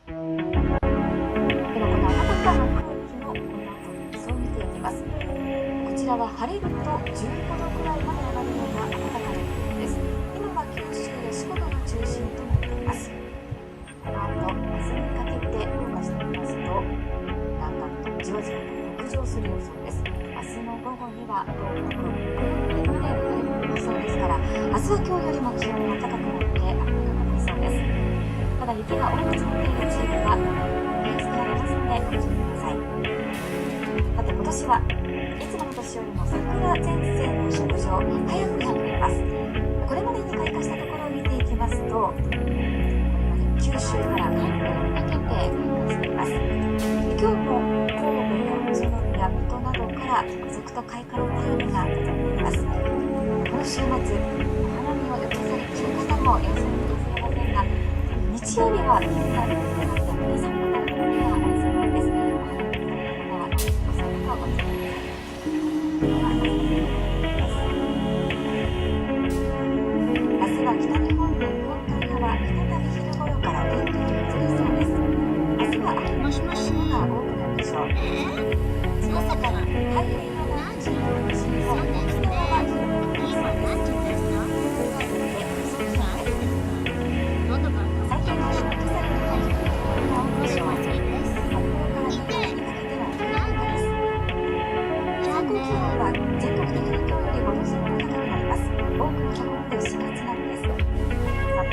ではこの暖かな空気のこの後の予想を見ていきます。こちらは晴れると15度くらいまで上がるような暖かな空気です。今は九州や四国が中心となっています。この後、明日にかけて動かしてみますと、だんだんとじわじわと北上する予想です。明日の午後には東北、北陸まで降る予想ですから、明日は今日よりも気温が高くなって雨が降りそうです。ただ雪が多く積もっている地域はニュースがありますのでご注意ください。さて今年はいつもの年よりも桜前線の北上早くなっています。これまでに開花したところを見ていきますと、これまで九州から関東にかけて開花しています。今日も神戸や宇都宮、水戸などから続々と開花の便りが届いています。この週末、お花見を予定されている方もいらっしゃるかもしれませんが、日曜日は気温が高くなって寒くなるところがありそうです。お花見の方はお散歩をお願いします。明日は北日本の日本海側、再び昼頃から天気が崩れそうです。明日は雨の雲が多くなるでしょう。朝から太平洋側中心に西日本、沖縄は広く雨が降りそうです。全国的に今日より5度前後高くなります。多くのところで4月並みです。札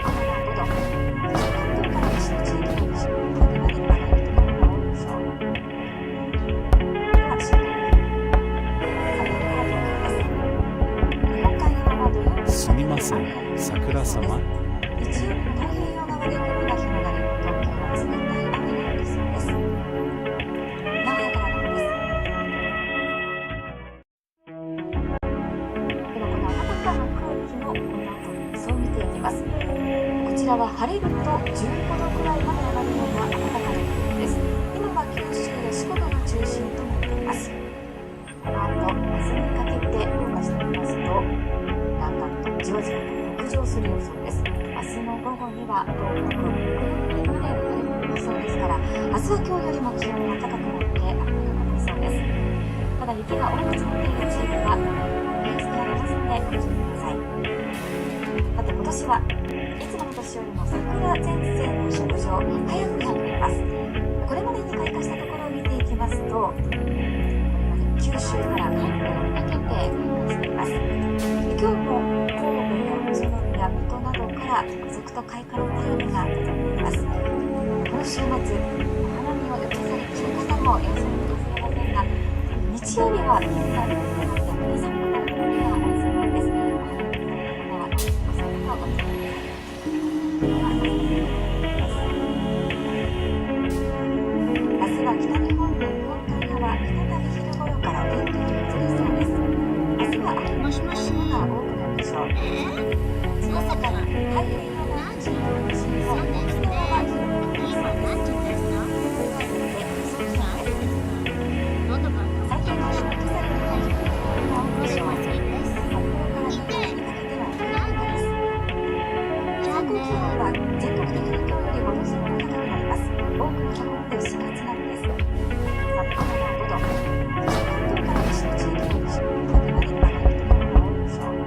幌は5度、そして関東から西の地域の20度まで上がるところが多いでしょう。では週間予報。札幌から東京です。日本海側は土曜日すみません、桜様。日曜日の太平洋側で雲が広がり、東京は冷たい雨が降りそうです。名古屋からのです。こちらは晴れると15度くらいまで上がるような暖かな空気です。今は九州や四国が中心となっています。この後、明日にかけて動かしてみますと、だんだんとじわじわと北上する予想です。明日の午後には東北、北陸まで降る予想ですから、明日は今日よりも気温が高くなって雨が降りそうです。ただ雪が多く積もっている地域はニュースがありますのでご注意ください。さて今年はいつもの年よりも桜前線の北上早くなっています。これまでに開花したところを見ていきますと、これまで九州から関東にかけて開花しています。今日も神戸や宇都宮、水戸などから続々と開花の便りが届いています。この週末、お花見を予定されている方もいらっしゃるかもしれませんが、日曜日は気温が高くなって寒くなるところがありそうです。お花見の方はお散歩をお願いします。明日は北日本の日本海側、再び昼頃から天気が崩れそうです。明日は雨の雲が多くなるでしょう。朝から太平洋側中心に西日本、沖縄は広く雨が降りそうです。最低気温は今朝より高いところが多いでしょう。札幌から東京にかけては冬晴れです。最高気温は全国的に今日より5度前後高くなります。多くのところで4月並みです。札幌は5度、そして関東から西の地域の20度まで上がるところが多いでしょう。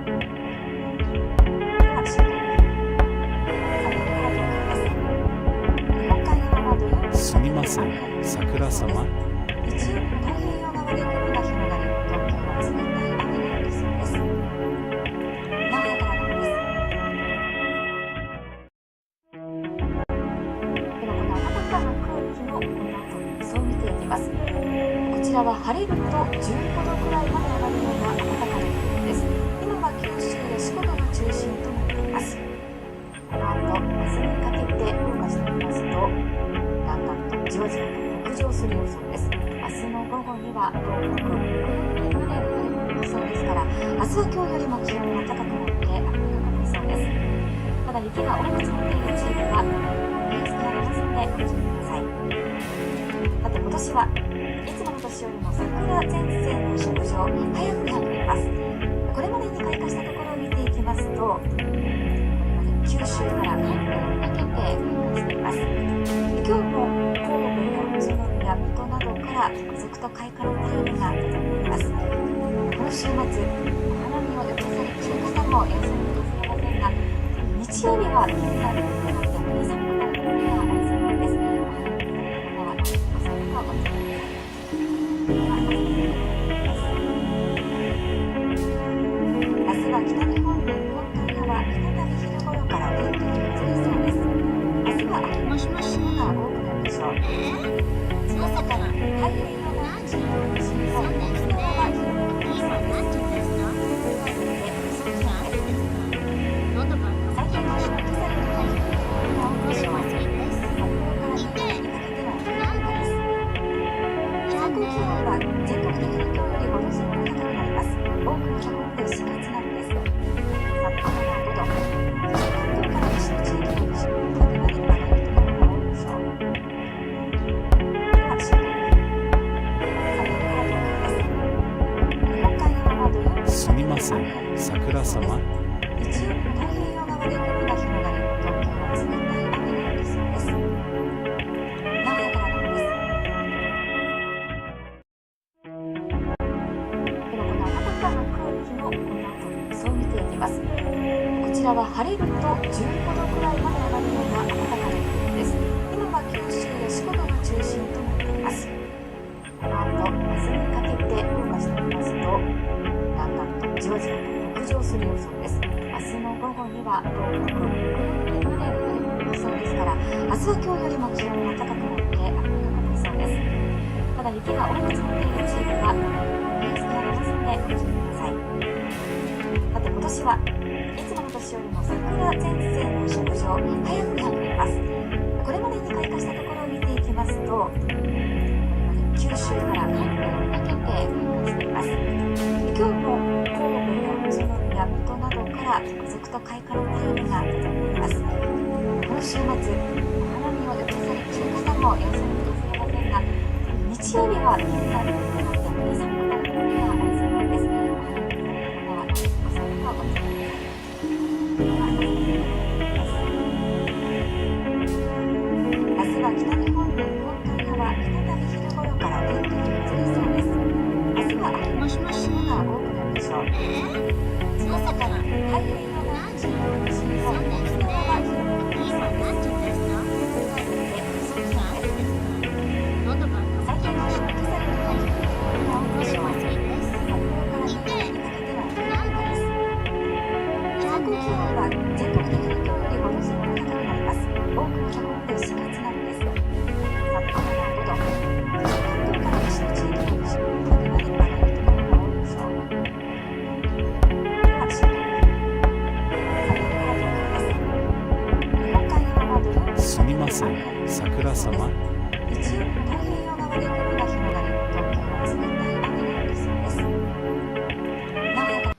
では週間予報。札幌から東京です。日本海側は土曜日すみません、桜様。日曜日の太平洋側で雲が広がり、東京は冷たい雨が降りそうです。名古屋からのです。ではこの暖かな空気のこの後の予想を見ていきます。こちらは晴れると15度くらいまで上がるような暖かな空気です。今は九州や四国が中心となっています。この後、明日にかけて動かしてみますと、だんだんとじわじわと北上する予想です。明日の午後には東北、北陸まで降る予想ですから、明日は今日よりも気温が高くなって雨が降りそうです。ただ雪が多く積もっている地域はニュースがありますのでご注意ください。さて今年はいつもの年よりも桜前線の北上早くなっています。これまでに開花したところを見ていきますと、これまで九州から関東にかけて開花しています。今日も々と開花の便りが届いています。この週末、お花見を予定されている方もいらっしゃるかもしれませんが、日曜日は気温が低くなってより寒くなるところがありそうです。お花見の方はお散歩をお続けください。では、明日は北日本の日本海側、再び昼頃から天気が崩れそうです。明日は秋の日の雲が多くなるでしょう。朝から太平洋側を中心に西側は広く雨が降りそうです。最近の日の今朝にかけて雲が多いでしょう。札幌から日本にかけては冬晴れです。最高気温は全国的に今日より5度前後高くなります。多くのところで4月並みです。札幌は5度、そして関東から西の地域の西の方まで上がるところが多いでしょう。では週間予報。札幌から東京です。日本海側は土曜日にすみません、桜様。日曜日も太平洋側で雲が広がり、東京は冷たい雨が降りそうです。名古屋からのです。ではこの暖かな空気のこの後の予想を見ていきます。こちらは晴れると15度くらいまで上がるような暖かな空気です。今は九州や四国が中心となっています。この後、明日にかけて動かしてみますと、だんだんとじわじわと北上する予想です。明日の午後には東北、北陸まで降り込みそうですから、明日は今日よりも気温が高くなって暖かくなりそうです。ただ雪が多く積もっている地域は降りやすくなりますのでご注意ください。さて今年はいつもの年よりも桜前線の食上早くなっています。これまでに開花したところを見ていきますと、これまで九州から関東にかけて開花しています。今日も神戸や宇都宮、水戸などから続々と開花の便りが届いています。この週末、お花見を予定されている方もいらっしゃるかもしれませんが、日曜日は気温が低くなってより寒くなるところがありそうです。お花見の方はお散歩をお続けください。では、明日は北日本の日本海側、再び昼頃から天気が崩れそうです。明日は秋の日の雲が多くなるでしょう。朝から太平洋側を中心に西側は広く雨が降りそうです。最近の日の今朝にかけて雲が多いでしょう。札幌から日本にかけては冬晴れです。最高気温は全国的に今日より5度前後高くなります。多くのところで4月並みです。札幌は5度、そして関東から西の地域の西の方まで上がるところが多いでしょう。では週間予報。札幌から東京です。日本海側は土曜日にすみません、桜様。日曜日も太平洋側で雲が広がり、東京は冷たい雨が降りそうです。名古屋から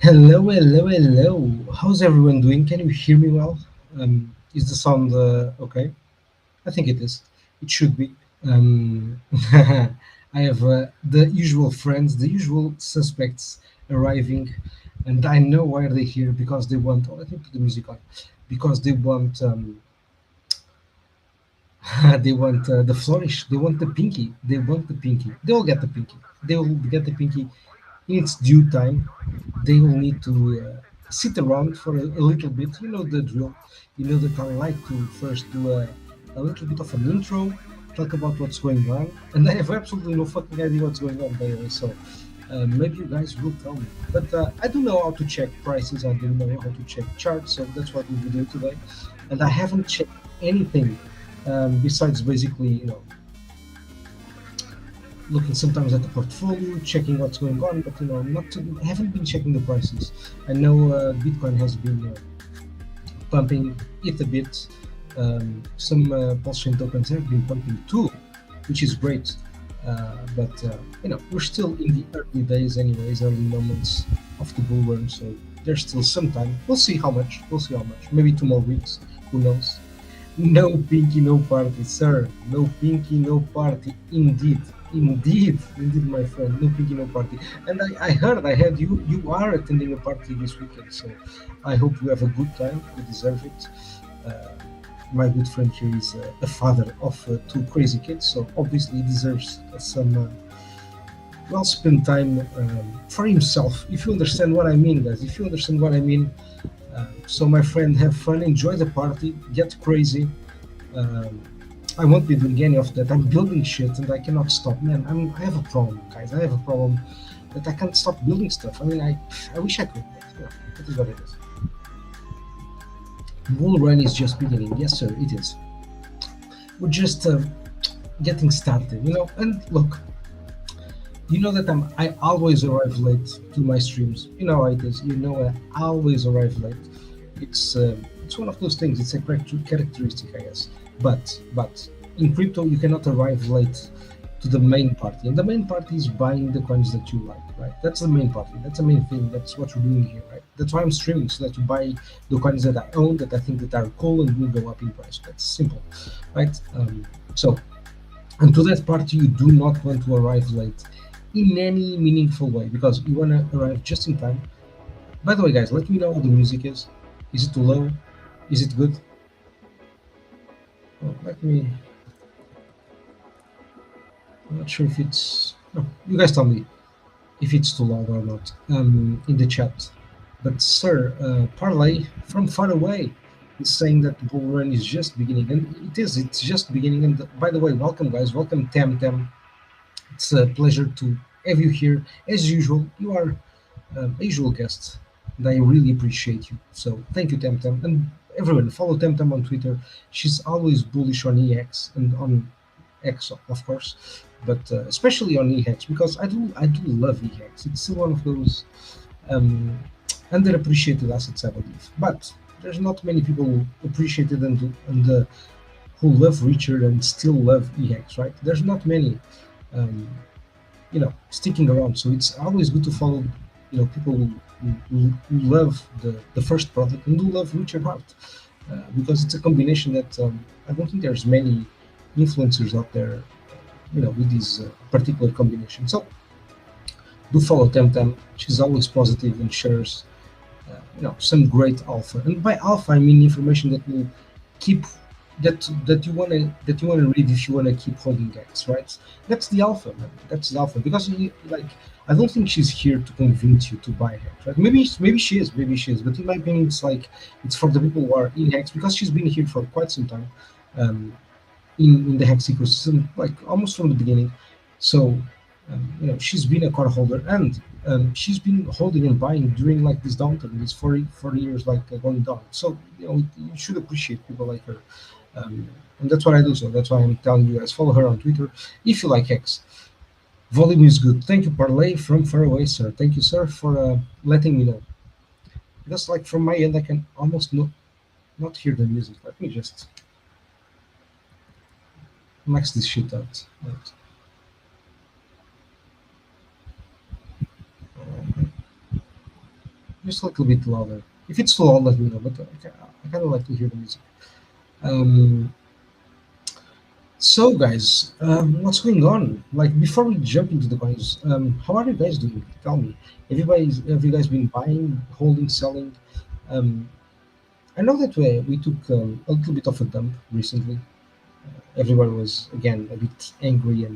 Hello, hello, hello. How's everyone doing? Can you hear me well? Is the sound okay? I think it is. It should be. I have the usual friends, the usual suspects arriving, and I know why they're here because they want. Oh, let me put the music on. Because they want. They want the flourish. They want the pinky. They want the pinky. They will get the pinky. They will get the pinky in its due time. They will need to sit around for a little bit. You know the drill. You know that I like to first do a little bit of an intro, talk about what's going on, and I have absolutely no fucking idea what's going on, by the way. So maybe you guys will tell me. But I don't know how to check prices. I don't know how to check charts. So that's what we'll be doing today. And I haven't checked anything besides basically, looking sometimes at the portfolio, checking what's going on. But I haven't been checking the prices. I know Bitcoin has been pumping it a bit. Some Pulsechain tokens have been pumping too, which is great. But we're still in the early days, anyways, early moments of the bull run. So there's still some time. We'll see how much. Maybe 2 more weeks. Who knows? No pinky, no party, sir. No pinky, no party. Indeed, my friend. No pinky, no party. And I heard you are attending a party this weekend. So I hope you have a good time. You deserve it. My good friend here is a father of 2 crazy kids, so obviously he deserves some well-spent time for himself. If you understand what I mean, guys. If you understand what I mean. So my friend, have fun, enjoy the party, get crazy. I won't be doing any of that. I'm building shit and I cannot stop, man. I have a problem, guys. I have a problem that I can't stop building stuff. I mean, I wish I could, but that is what it is. Bull run is just beginning. Yes, sir, it is. We're just getting started, And look, you know that I always arrive late to my streams. You know how it is. I always arrive late. It's one of those things. It's a characteristic, I guess. But in crypto, you cannot arrive late to the main party, and the main party is buying the coins that you like, right? That's the main party. That's the main thing. That's what we're doing here, right? That's why I'm streaming, so that you buy the coins that I own, that I think that are cool and will go up in price. That's simple, right? And to that party, you do not want to arrive late in any meaningful way, because you want to arrive just in time. By the way, guys, let me know how the music is. Is it too low? Is it good? Well, I'm not sure if it's... No, you guys tell me if it's too loud or not in the chat. But sir, Parlay from far away is saying that the bull run is just beginning, and it's just beginning. And by the way, welcome guys, welcome Tam. It's a pleasure to have you here. As usual, you are a usual guest, and I really appreciate you. So thank you, Tam. And everyone, follow Tam on Twitter. She's always bullish on eHEX and on X, of course, but especially on eHEX, because I do love eHEX. It's still one of those underappreciated assets, I believe. But there's not many people who appreciate it and who love Richard and still love eHEX, right? There's not many, sticking around. So it's always good to follow, people who love the first product and who love Richard Hart, because it's a combination that I don't think there's many influencers out there, with this particular combination. So do follow Tam. She's always positive and shares, some great alpha. And by alpha, I mean information that will keep that you wanna read if you wanna keep holding X, right? That's the alpha, man. That's the alpha. Because I don't think she's here to convince you to buy Hex, right? Maybe she is, but in my opinion, it's for the people who are in Hex, because she's been here for quite some time, in the Hex ecosystem, like almost from the beginning. So she's been a core holder, and she's been holding and buying during this downturn, this 40 years going down. So you should appreciate people like her, and that's what I do. So that's why I'm telling you guys, follow her on Twitter if you like Hex. Volume is good. Thank you, Parlay from far away, sir. Thank you, sir, for letting me know. Because from my end, I can almost not hear the music. Let me just max this shit out. Right. Just a little bit louder. If it's too loud, let me know. But I kind of like to hear the music. So, guys, what's going on? Before we jump into the coins, how are you guys doing? Tell me. Have you guys been buying, holding, selling? I know that we took a little bit of a dump recently. Everyone was again a bit angry,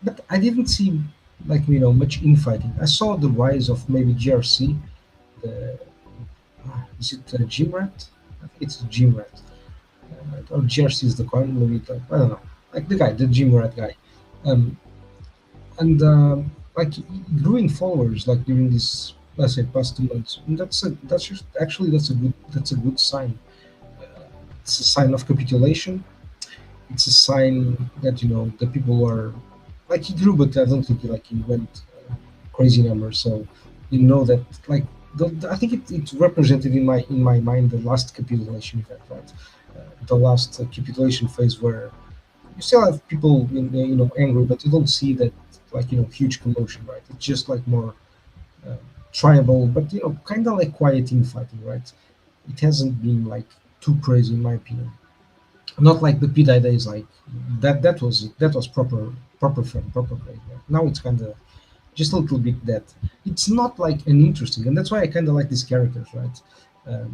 but I didn't see much infighting. I saw the rise of maybe GRC. Is it Gymrat? I think it's Gymrat. right? Or GRC is the coin, maybe like, I don't know, like the guy, the Jim Rat guy, um, and like growing followers like during this, let's say, past 2 months. And that's just actually that's a good sign. It's a sign of capitulation. It's a sign that the people are like he grew, but I don't think he went crazy numbers. So that like I think it represented in my mind the last capitulation event, right? The last capitulation phase where you still have people angry, but you don't see that like huge commotion, right? It's just like more uh, tribal, but kind of like quiet infighting, right? It hasn't been like too crazy in my opinion. Not like the pDAI days, like that. That was proper fun, proper play. Right? Now it's kind of just a little bit that it's not like an interesting, and that's why I kind of like these characters, right?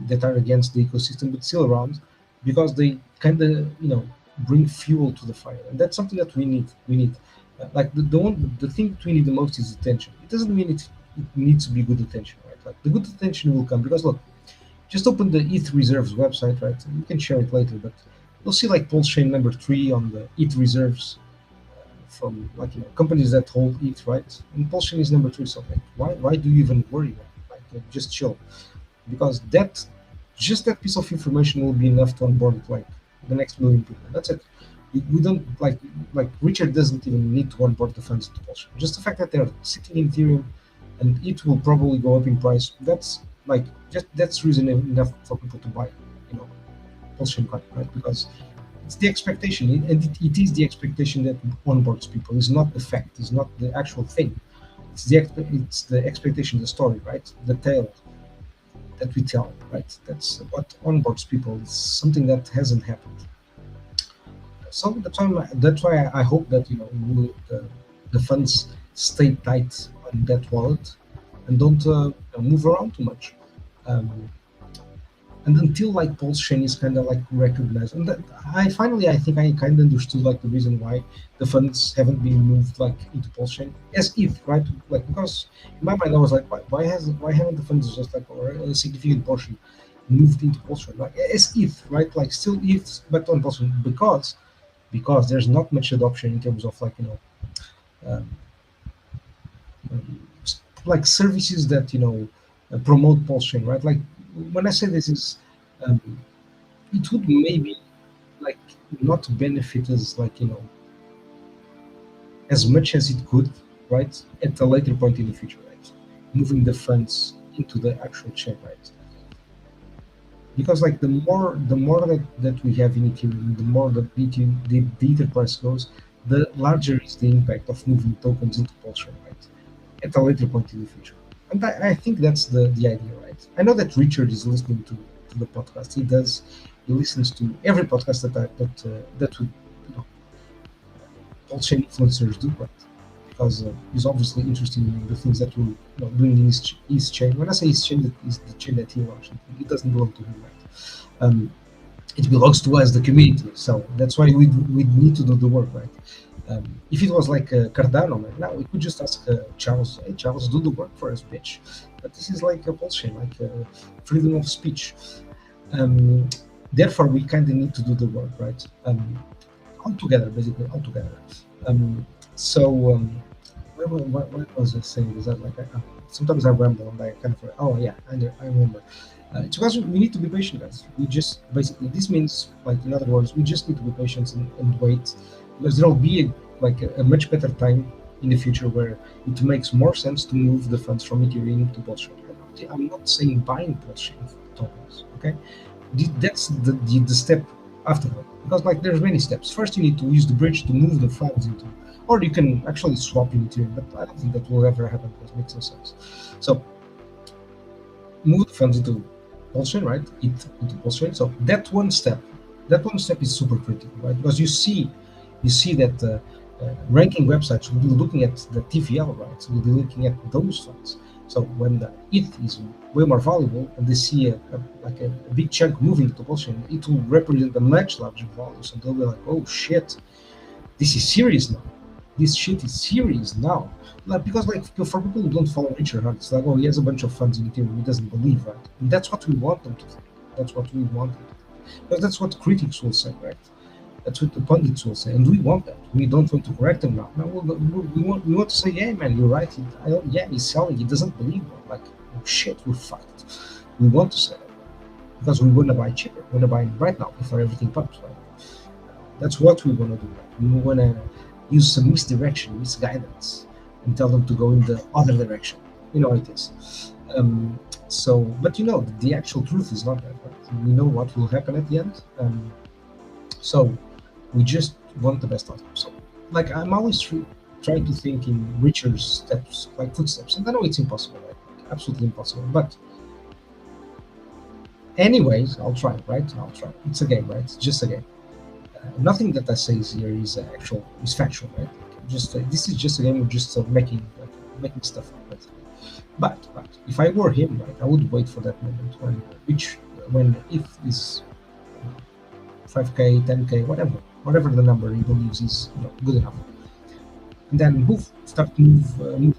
That are against the ecosystem but still around, because they kind of bring fuel to the fire, and that's something that we need. Like the thing that we need the most is attention. It doesn't mean it needs to be good attention, right? Like the good attention will come because look, just open the ETH reserves website, right? You can share it later, but you'll see like Pulsechain number 3 on the ETH reserves from like companies that hold ETH, right? And Pulsechain is number 3. So like, why do you even worry? Like just chill, because just that piece of information will be enough to onboard like the next million people. That's it. We don't like Richard doesn't even need to onboard the funds to Pulsechain. Just the fact that they're sitting in Ethereum and it will probably go up in price. That's reason enough for people to buy, Pulsechain coin, right? Because it's the expectation, and it is the expectation that onboards people. It's not the fact. It's not the actual thing. It's the expectation, the story, right? The tale that we tell, right? That's what onboards people. It's something that hasn't happened. So that's why I hope that the funds stay tight on that wallet and don't move around too much. Um, and until like Pulsechain is kind of like recognized, and that I think I kind of understood like the reason why the funds haven't been moved like into Pulsechain as ETH, right? Like because in my mind I was like, why haven't the funds just like or a significant portion moved into Pulsechain like as ETH, right? Like still ETH, but on Pulsechain because there's not much adoption in terms of like um, like services that promote Pulsechain, right? Like when I say this is, um, it would maybe like not benefit us like as much as it could, right? At a later point in the future, right? Moving the funds into the actual chain, right? Because like the more that we have in Ethereum, the more that the Ether price goes, the larger is the impact of moving tokens into Pulsechain, right? At a later point in the future. And I think that's the idea, right? I know that Richard is listening to the podcast. He listens to every podcast that would Pulsechain influencers do, right? Because he's obviously interested in the things that we're doing in his chain. When I say his chain, that is the chain that he launched. It doesn't belong to him, right? It belongs to us, the community. So that's why we need to do the work, right? If it was like Cardano, man, now we could just ask Charles, hey Charles, do the work for us, bitch. But this is like a Pulsechain, like freedom of speech. Therefore, we kind of need to do the work, right? All together, basically, all together. What was I saying? Is that like sometimes I ramble and I kind of I remember. It's because we need to be patient, guys. We just basically this means like in other words, we just need to be patient and wait, because there will be a much better time in the future where it makes more sense to move the funds from Ethereum to Pulsechain. I'm not saying buying Pulsechain tokens, okay? That's the step after that, because like there's many steps. First, you need to use the bridge to move the funds into, or you can actually swap in Ethereum, but I don't think that will ever happen because it makes no sense. So move the funds into Pulsechain, right? Into Pulsechain. So that one step is super critical, right? Because you see that ranking websites will be looking at the TVL, right? So we'll be looking at those funds. So when the ETH is way more valuable and they see a big chunk moving to Pulsechain, it will represent a much larger value. So they'll be like, oh shit, this is serious now. This shit is serious now. Like, because like for people who don't follow Richard, it's like, oh, he has a bunch of funds in Ethereum, he doesn't believe, right? And that's what we want them to think. That's what we want them to think. Because that's what critics will say, right? That's what the pundits will say, and we want that. We don't want to correct them now. Now we want to say, yeah, man, you're right. Yeah, he's selling. He doesn't believe it. Like, oh shit, we're fucked. We want to say that because we want to buy cheaper. We want to buy right now before everything pumps. Right? That's what we want to do. Right? We want to use some misdirection, misguidance, and tell them to go in the other direction. You know it is. But the actual truth is not that. Right? We know what will happen at the end. So we just want the best outcome. So, like, I'm always trying to think in richer steps, like footsteps, and I know it's impossible, right? Like, absolutely impossible. But anyways, I'll try, right? I'll try. It's a game, right? It's just a game. Nothing that I say here is factual, right? Just this is just a game of just making stuff up. Right? But if I were him, right, I would wait for that moment if this 5K, 10K, whatever the number he believes is good enough, and then start to move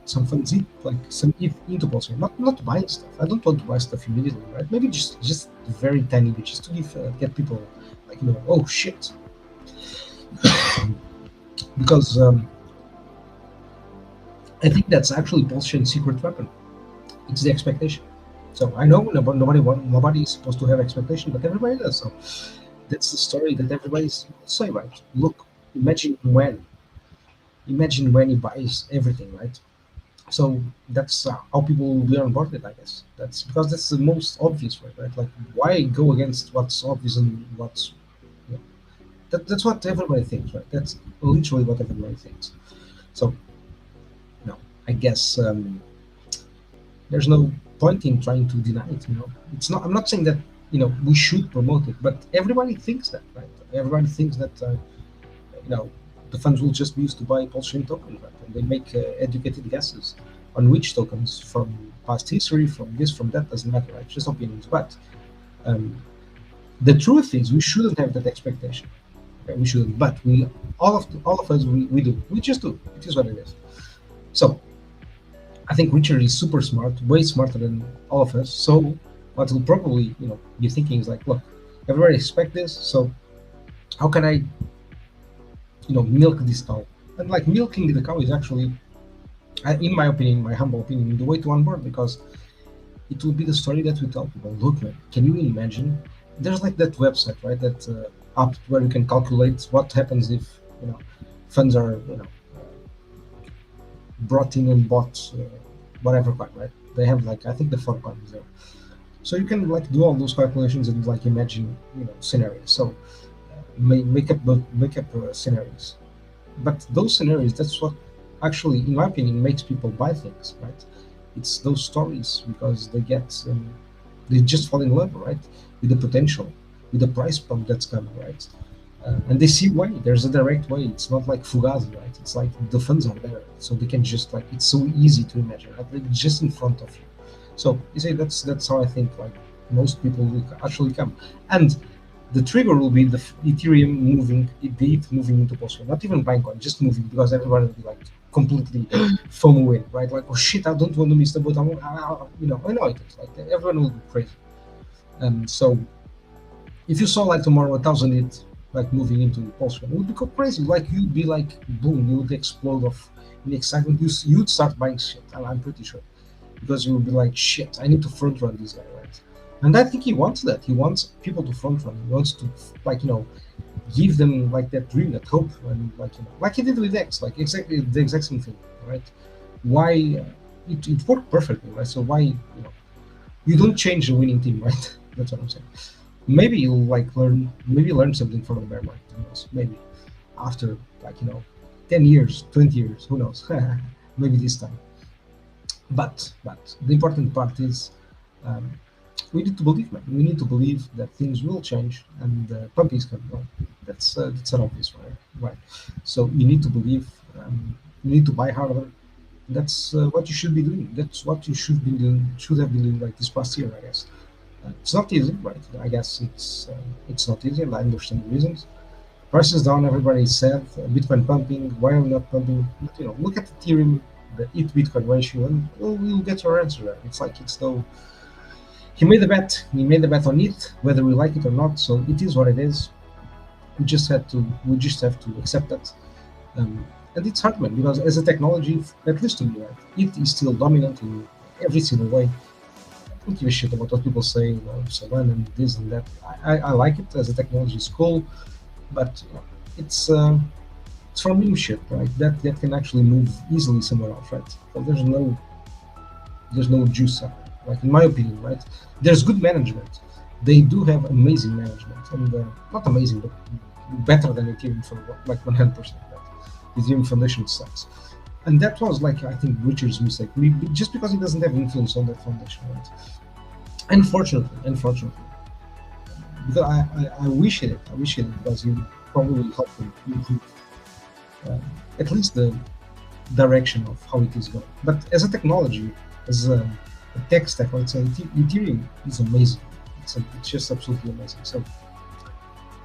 some funds into Pulsechain, not buying stuff. I don't want to buy stuff immediately, right? Maybe just very tiny bit, just to get people oh shit, because I think that's actually Pulsechain's secret weapon. It's the expectation. So I know nobody is supposed to have expectation, but everybody does. So that's the story that everybody's saying, right? Look, imagine when he buys everything, right? So that's how people will be onboarded, I guess. That's because that's the most obvious way, right? Like, why go against what's obvious and what's that's what everybody thinks, right? That's literally what everybody thinks. So, I guess there's no point in trying to deny it. It's not. I'm not saying that we should promote it, but everybody thinks that, right? Everybody thinks that the funds will just be used to buy Pulsechain tokens, right? And they make educated guesses on which tokens from past history, from this, from that, doesn't matter, right? Just opinions. But the truth is, we shouldn't have that expectation. Okay? We shouldn't. But all of us, we do. We just do. It is what it is. So I think Richard is super smart, way smarter than all of us. So what he'll probably be thinking is like, look, everybody expect this, so how can I milk this cow? And like, milking the cow is actually, in my opinion, my humble opinion, the way to onboard, because it will be the story that we tell people. Look, man, can you imagine? There's like that website, right? That app where you can calculate what happens if funds are brought in and bought whatever coin, right? They have like, I think the 4 coins there. So you can like do all those calculations and like imagine scenarios. So make up scenarios. But those scenarios, that's what actually, in my opinion, makes people buy things, right? It's those stories, because they just fall in love, right, with the potential, with the price pump that's coming, right? And they see why. There's a direct way. It's not like Fugazi, right? It's like the funds are there, so they can just like, it's so easy to imagine, right? Like, just in front of you. So you say that's how I think like most people will actually come, and the trigger will be the Ethereum moving into Pulsechain, not even buying coin, just moving, because everybody will be like completely FOMO in, right? Like, oh shit, I don't want to miss the boat. I know it is like everyone will be crazy. So if you saw like tomorrow 1,000 ETH like moving into Pulsechain, it would become crazy. Like, you'd be like, boom, you would explode in excitement. You'd start buying shit. I'm pretty sure, because you would be like, shit, I need to front run this guy, right? And I think he wants that. He wants people to front run. He wants to like give them like that dream, that hope, and like he did with X, like exactly the exact same thing, right? Why it worked perfectly, right? So why you don't change the winning team, right? That's what I'm saying. Maybe you'll like learn something from the bear market. Who knows? Maybe after 10 years, 20 years, who knows? Maybe this time. But the important part is we need to believe, man. We need to believe that things will change and pump is coming. Well, that's an obvious one, right? So you need to believe. You need to buy harder. That's what you should be doing. That's what you should have been doing like this past year, I guess. It's not easy, right? I guess it's not easy, and I understand the reasons. Prices down, everybody is sad. Bitcoin pumping. Why are we not pumping? But, look at Ethereum, the ETH Bitcoin ratio, and we'll get your answer there. It's like he made the bet. He made the bet on it, whether we like it or not. So it is what it is. We just have to accept that. And it's hard, man, because as a technology, at least to me, right, it is still dominant in every single way. I don't give a shit about what people say, Solana and this and that. I like it as a technology, it's cool, but it's for meme shit, right? That can actually move easily somewhere else, right? So there's no juice out there, like in my opinion, right? There's good management. They do have amazing management, and not amazing, but better than Ethereum for like 100%. Right? Ethereum Foundation sucks, and that was like I think Richard's mistake. Just because he doesn't have influence on that foundation, right? Unfortunately, because I wish it. I wish it because he probably helped him improve at least the direction of how it is going. But as a technology, as a tech stack, let's say Ethereum is amazing. It's just absolutely amazing. So,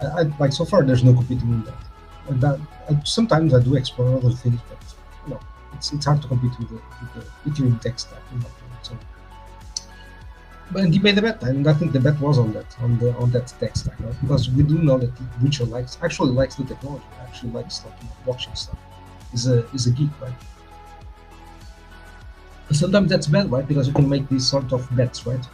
I like so far there's no competing in that. And that sometimes I do explore other things, but it's hard to compete with the Ethereum tech stack. So, but he made the bet, and I think the bet was on that tech stack, right? Because we do know that Richard actually likes the technology, actually likes like blockchain stuff. Is a geek, right? But sometimes that's bad, right? Because you can make these sort of bets, right?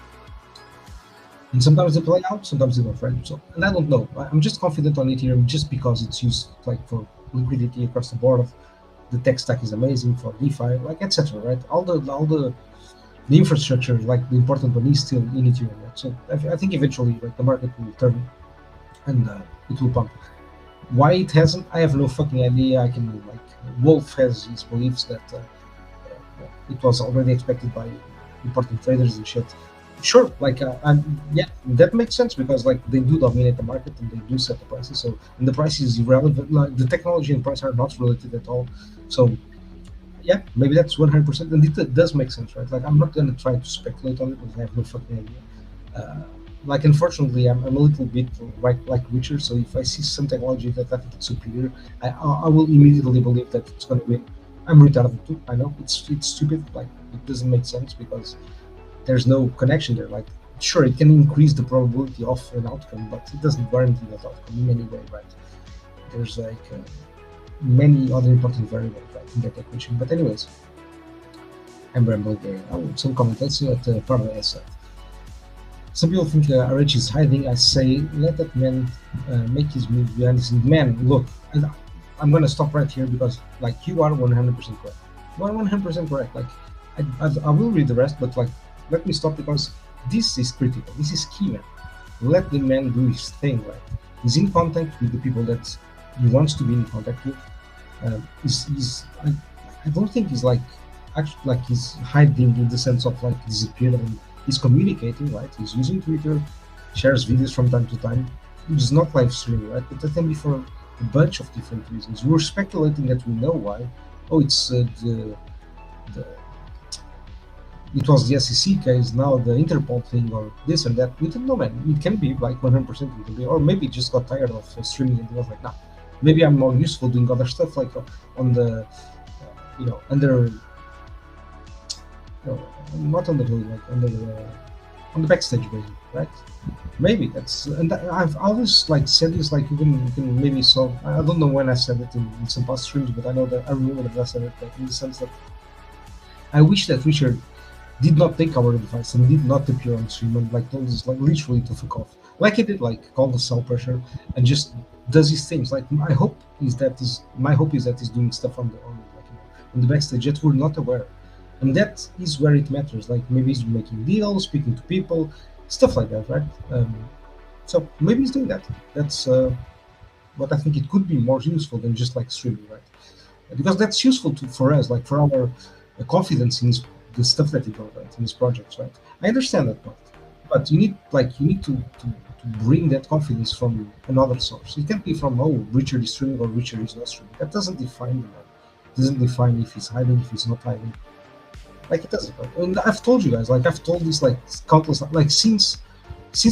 And sometimes they play out, sometimes they don't, right? So, and I don't know. I'm just confident on Ethereum just because it's used like for liquidity across the board. The tech stack is amazing for DeFi, like etc. Right? All the infrastructure, like the important one, is still in Ethereum. Right? So I think eventually, right, the market will turn and it will pump. Why it hasn't, I have no fucking idea. I can like Wolf has his beliefs that it was already expected by important traders and shit. Sure, like yeah, that makes sense because like they do dominate the market and they do set the prices. So and the price is irrelevant. Like the technology and price are not related at all. So yeah, maybe that's 100%, and it does make sense, right? Like I'm not gonna try to speculate on it because I have no fucking idea. Like unfortunately, I'm a little bit like Richard. So if I see some technology that I think it's superior, I will immediately believe that it's gonna win. I'm retarded too. I know it's stupid. Like it doesn't make sense because there's no connection there. Like, sure, it can increase the probability of an outcome, but it doesn't guarantee that outcome in any way, right? There's like many other important variables, right, in that equation. But anyways, I'm rambling there. Some comments. Let's see what part of the essay. Some people think RH is hiding. I say, let that man make his move behind the scenes. Man, look, I'm gonna stop right here because, like, you are 100% correct. You are 100% correct. Like, I will read the rest, but like, let me stop because this is critical. This is key, man. Let the man do his thing, right? He's in contact with the people that he wants to be in contact with. I don't think he's like actually like he's hiding in the sense of like disappeared. And he's communicating, right? He's using Twitter, shares videos from time to time. He's not live streaming, right? But that can be for a bunch of different reasons. We're speculating that we know why. Oh, it's it was the SEC case, now the Interpol thing, or this and that. We don't know, man. It can be like 100%, it can be, or maybe just got tired of streaming and was like, nah, maybe I'm more useful doing other stuff, like on the, under, not on the hood, like under on the backstage, basically, right? Maybe that's, and I've always like said this, like you can maybe solve. I don't know when I said it in some past streams, but I know that I remember that I said it, like, in the sense that I wish that Richard did not take our advice and did not appear on stream and like told us like literally to fuck off, like he did, like call the sell pressure and just does his things. Like my hope is that he's doing stuff on the backstage that we're not aware, and that is where it matters. Like maybe he's making deals, speaking to people, stuff like that, right? So maybe he's doing that. That's what I think. It could be more useful than just like streaming, right? Because that's useful for us, like for our confidence in the stuff that he does, right, in his projects, right? I understand that part, but you need to bring that confidence from another source. It can't be from Richard is streaming or Richard is not streaming. That doesn't define him. It doesn't define if he's hiding, if he's not hiding. Like it doesn't. Right? And I've told you guys, like I've told this like countless, like since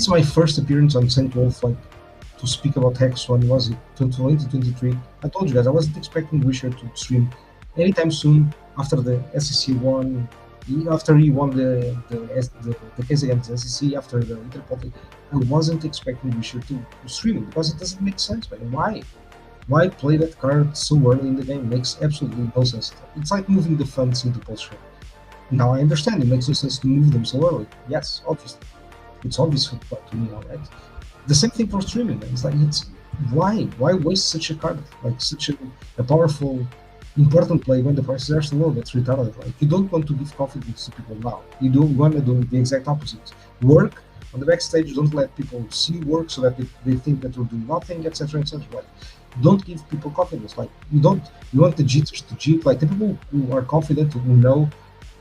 my first appearance on St. Wolf, like to speak about Hex, when was it 2023? I told you guys I wasn't expecting Richard to stream anytime soon after the SEC won. after he won the case against SEC after the Interpol, I wasn't expecting Richard to stream it because it doesn't make sense, man. Why play that card so early in the game? It makes absolutely no sense. It's like moving the funds into Pulsechain. Now I understand it makes no sense to move them so early. Yes, obviously. It's obvious to me now, right? The same thing for streaming. Man. It's like why waste such a card, like such a powerful, important play when the prices are so low? That's retarded. Like you don't want to give confidence to people now. You don't want to do the exact opposite. Work on the backstage. Don't let people see work so that they think that you're doing nothing, etc., etc. Like, don't give people confidence. Like you want the jitters to cheat. Like the people who are confident, who know,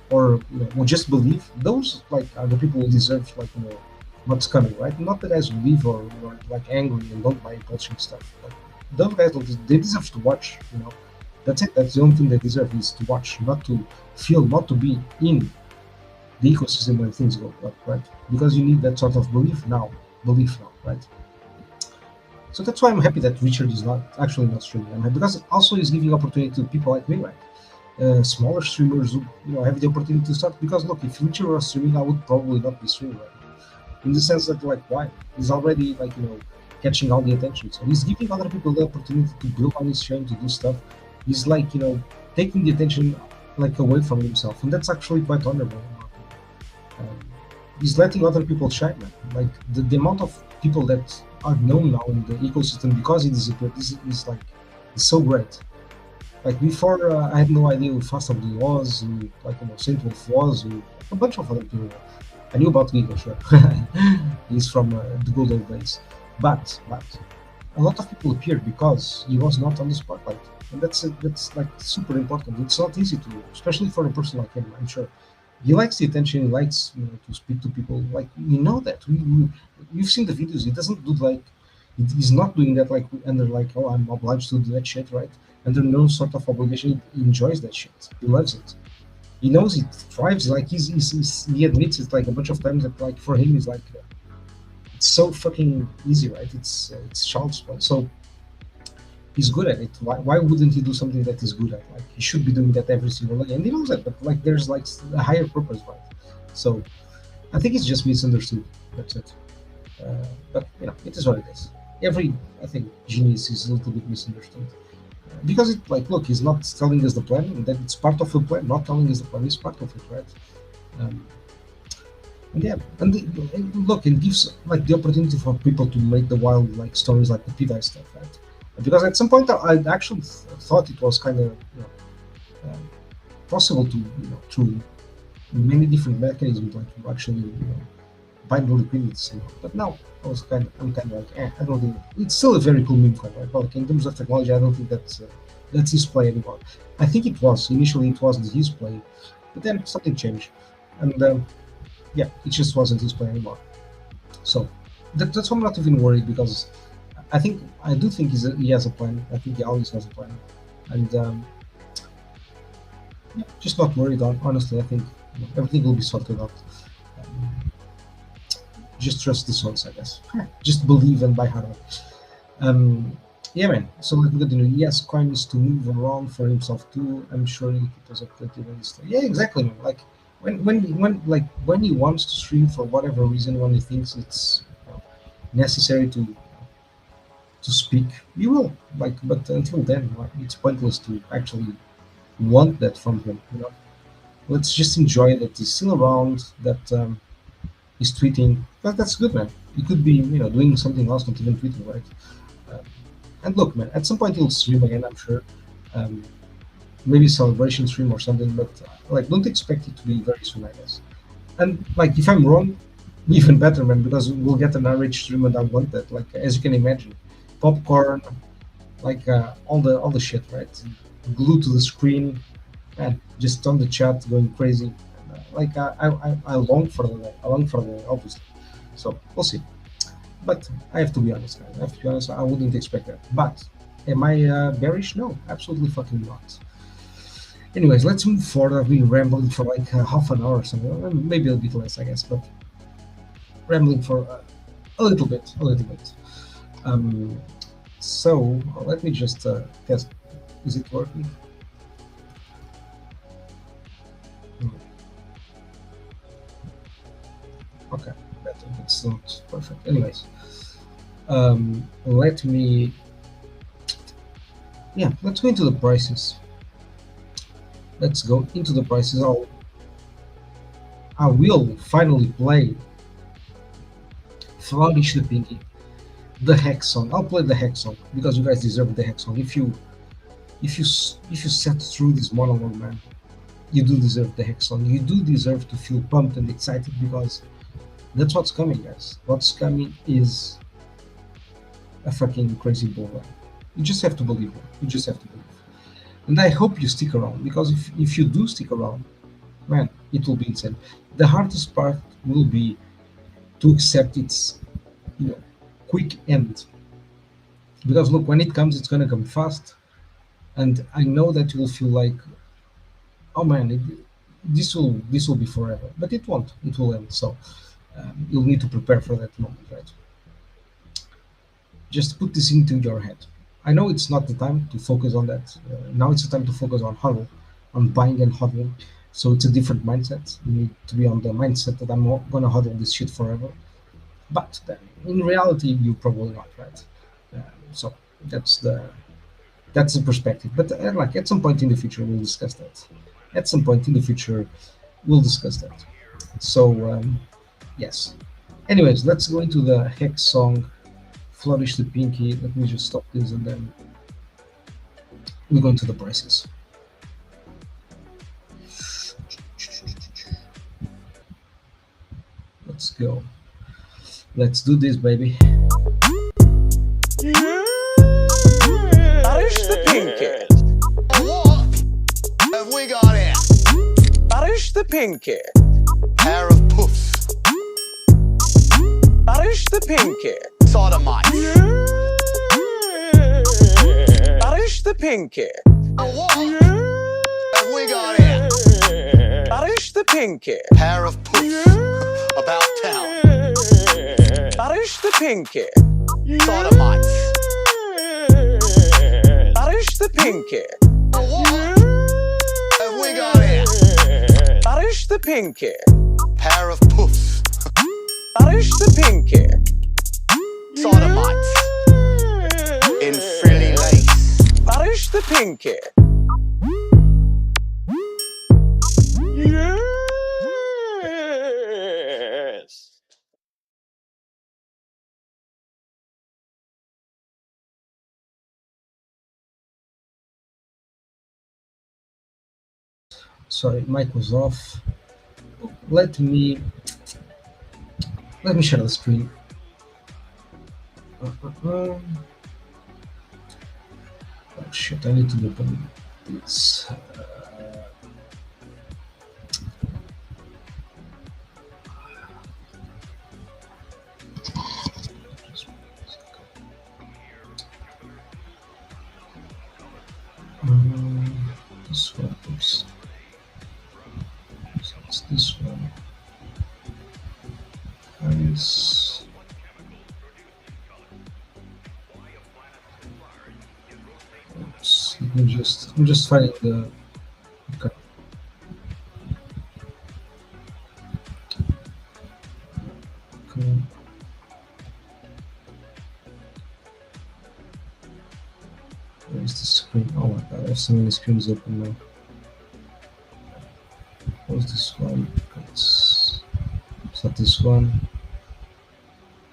or will just believe. Those like are the people who deserve what's coming, right? Not the guys who leave or like angry and don't buy coaching stuff. Like, those guys they deserve to watch. That's it. That's the only thing they deserve is to watch, not to feel, not to be in the ecosystem when things go up, right? Because you need that sort of belief now, right? So that's why I'm happy that Richard is not streaming. I'm happy because also he's giving opportunity to people like me, right? Smaller streamers who have the opportunity to start. Because look, if Richard was streaming, I would probably not be streaming right now. In the sense that like why? He's already catching all the attention. So he's giving other people the opportunity to build on his chain, to do stuff. He's like taking the attention like away from himself, and that's actually quite honorable. He's letting other people shine, man. Like the amount of people that are known now in the ecosystem because he disappeared is so great. Like before, I had no idea who FastWD was, who Saint Wolf was, who a bunch of other people. I knew about Giga, sure. He's from the good old days, but a lot of people appeared because he was not on the spotlight, and that's like super important. It's not easy to do, especially for a person like him. I'm sure he likes the attention. He likes to speak to people. Like that we've seen the videos. He doesn't do he's not doing that under oh, I'm obliged to do that shit, right? Under no sort of obligation. He enjoys that shit. He loves it. He knows it thrives. Like he admits it like a bunch of times that like for him is it's so fucking easy, right? It's child's play. So he's good at it. Why wouldn't he do something that he's good at? Like he should be doing that every single day, and he knows that. But there's a higher purpose, right? So I think it's just misunderstood. That's it. But it is what it is. I think genius is a little bit misunderstood because look, he's not telling us the plan, and that it's part of the plan. Not telling us the plan is part of it, right? And yeah, and look, it gives the opportunity for people to make the wild stories like the pDAI stuff, right? Because at some point I actually thought it was kind of possible to through many different mechanisms to actually bind the liquidity. But now I'm kind of like I don't think it's still a very cool meme coin, right? But in terms of technology, I don't think that's his play anymore. I think it was initially his play, but then something changed, and yeah, it just wasn't his play anymore. So that's why I'm not even worried because I do think he has a plan. I think he always has a plan, and yeah, just not worried. Honestly, I think everything will be sorted out. Just trust the source, I guess. Just believe and buy hard. Yeah, man. So let me continue. Yes, coin is to move around for himself too. I'm sure he was up plenty of stuff. Yeah, exactly, man. Like when he wants to stream for whatever reason, when he thinks it's necessary to speak, you will but until then it's pointless to actually want that from him. Let's just enjoy that he's still around, that he's tweeting. That's good, man. He could be doing something else, not even tweeting, right? And look, man, at some point he'll stream again, I'm sure. Maybe celebration stream or something, but don't expect it to be very soon, I guess. And if I'm wrong, even better, man, because we'll get an average stream and I want that. As you can imagine, popcorn, all the shit, right? Glued to the screen, and just on the chat going crazy. I long for the obviously. So we'll see. But I have to be honest, man. I wouldn't expect that. But am I bearish? No, absolutely fucking not. Anyways, let's move forward. I've been rambling for half an hour or something, maybe a bit less, I guess, but rambling for a little bit. So let me just test. Is it working? Okay, better. It's not perfect. Anyways, let me. Yeah, let's go into the prices. Let's go into the prices. I will finally play Flourish the Pinky, the hex song. I'll play the hex song because you guys deserve the hex song. If you sat through this monologue, man, you do deserve the hex song. You do deserve to feel pumped and excited because that's what's coming, guys. What's coming is a fucking crazy bull run. You just have to believe it. You just have to believe. And I hope you stick around because if you do stick around, man, it will be insane. The hardest part will be to accept its, you know, quick end. Because look, when it comes, it's gonna come fast, and I know that you will feel like, oh man, this will be forever, but it won't. It will end. So you'll need to prepare for that moment, right? Just put this into your head. I know it's not the time to focus on that. Now it's the time to focus on hodl, on buying and hodling. So it's a different mindset. You need to be on the mindset that I'm not gonna hodl this shit forever. But in reality, you probably not, right? So that's the perspective. But like at some point in the future, we'll discuss that. At some point in the future, we'll discuss that. So yes. Anyways, let's go into the hex song, Flourish the Pinky. Let me just stop this and then we go into the prices. Let's go. Let's do this, baby. Flourish the pinky. What have we got here? Flourish the pinky. Pair of puffs. Flourish the pinky. Sodomites. Flourish the pinky. What have we got here? Flourish the pinky. Pair of puffs. About town. Flourish the pinky. Sodomites. Flourish the pinky. What have we got here? Flourish the pinky. Pair of puffs. Flourish the pinky. Sodomites. In frilly lace. Flourish the pinky. Yes. Sorry, mic was off. Let me share the screen. Oh shit! I need to open this. This one, oops. So it's this one. Nice. Oops. I'm just finding the. Okay. Cool. Where's the screen? Oh my god, I have so many screens open now. What's this one? It's not this one.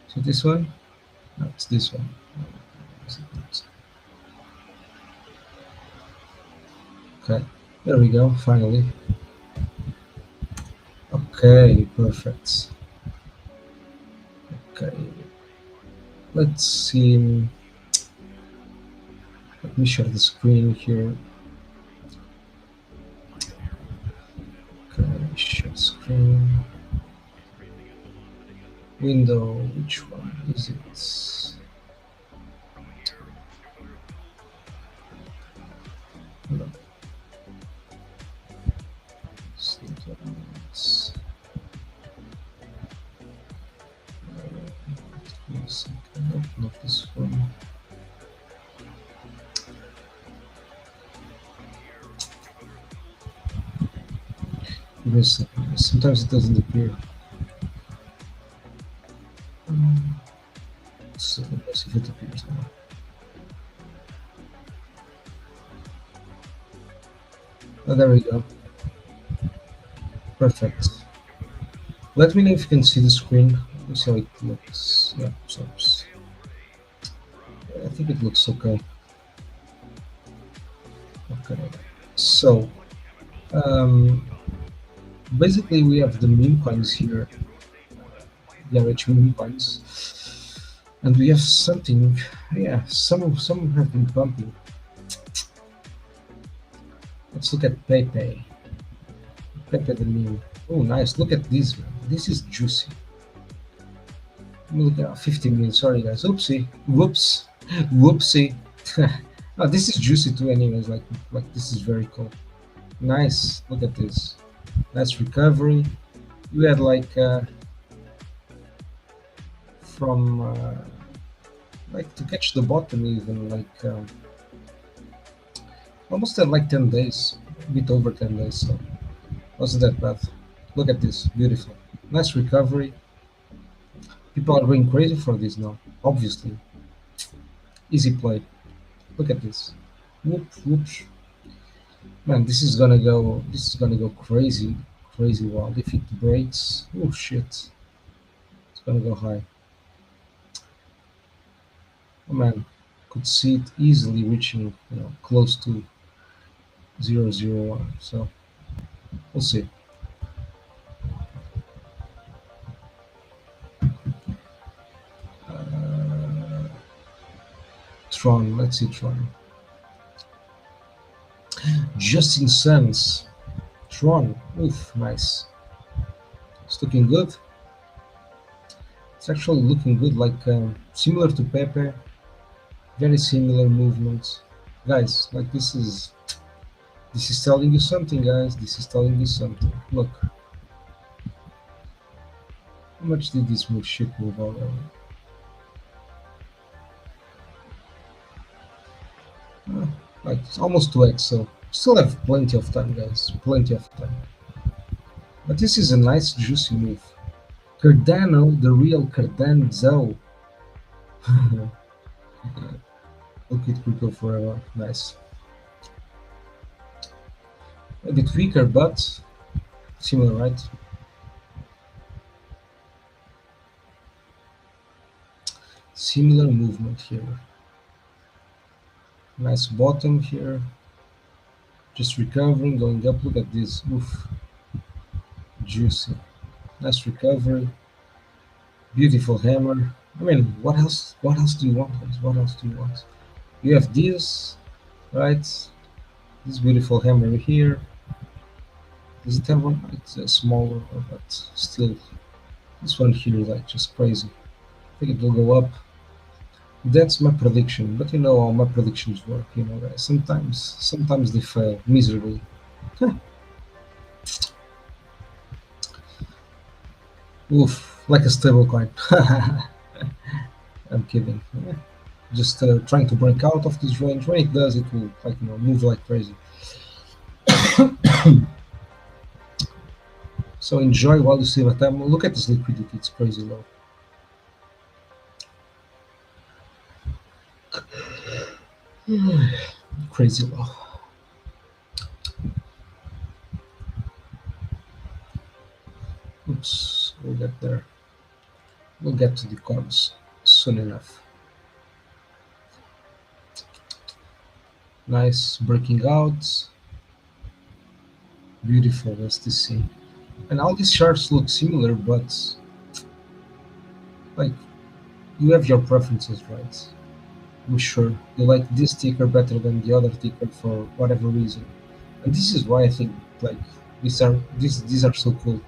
Is it this one? No, it's this one. Is it not? Okay, there we go, finally. Okay, perfect. Okay, let's see. Let me share the screen here. Okay, share screen. Window, which one is it? No. Nope, not this one. Give me a second. Sometimes it doesn't appear. So let's see if it appears now. Oh, there we go. Perfect. Let me know if you can see the screen. Let's see how it looks. Yeah, so I think it looks okay. Okay. So basically we have the meme coins here, the RH meme coins, and we have something. Yeah, some have been pumping. Let's look at pDAI. pDAI the meme. Oh, nice. Look at this one. This is juicy. Let me look at 15 minutes. Sorry, guys. Oopsie. Whoops. Whoopsie. Oh, this is juicy too, anyways. Like this is very cool. Nice. Look at this. Nice recovery. You had like from like to catch the bottom, even like almost at like 10 days, a bit over 10 days. So wasn't that bad. Look at this. Beautiful. Nice recovery. People are going crazy for this now, obviously. Easy play. Look at this. Whoop, whoop. Man, this is gonna go crazy, crazy wild. If it breaks, oh shit. It's gonna go high. Oh man, could see it easily reaching, close to 0.01. So we'll see. Tron, let's see Tron. Justin Suns. Tron, oof, nice. It's looking good. It's actually looking good, like similar to Pepe. Very similar movements. Guys, like this is telling you something, guys. This is telling you something. Look. How much did this shit move already? Like it's almost 2x, so still have plenty of time, guys. Plenty of time. But this is a nice juicy move. Cardano, the real Cardanzo. Look at crypto forever. Nice. A bit weaker, but similar, right? Similar movement here. Nice bottom here. Just recovering, going up. Look at this. Oof. Juicy. Nice recovery. Beautiful hammer. I mean, what else do you want, guys? What else do you want? You have this, right? This beautiful hammer here. Does it have one? It's a smaller, but still, this one here is like just crazy. I think it will go up. That's my prediction, but you know how my predictions work, guys. Sometimes they fail miserably. Oof, like a stable coin. I'm kidding. Just trying to break out of this range. When it does, it will move like crazy. So enjoy while you still have time. Look at this liquidity; it's crazy low. Crazy low. Oops, we'll get there. We'll get to the coins soon enough. Nice breaking out. Beautiful STC. And all these charts look similar, but like you have your preferences, right? I'm sure you like this ticker better than the other ticker for whatever reason, and this is why I think like these are so cool,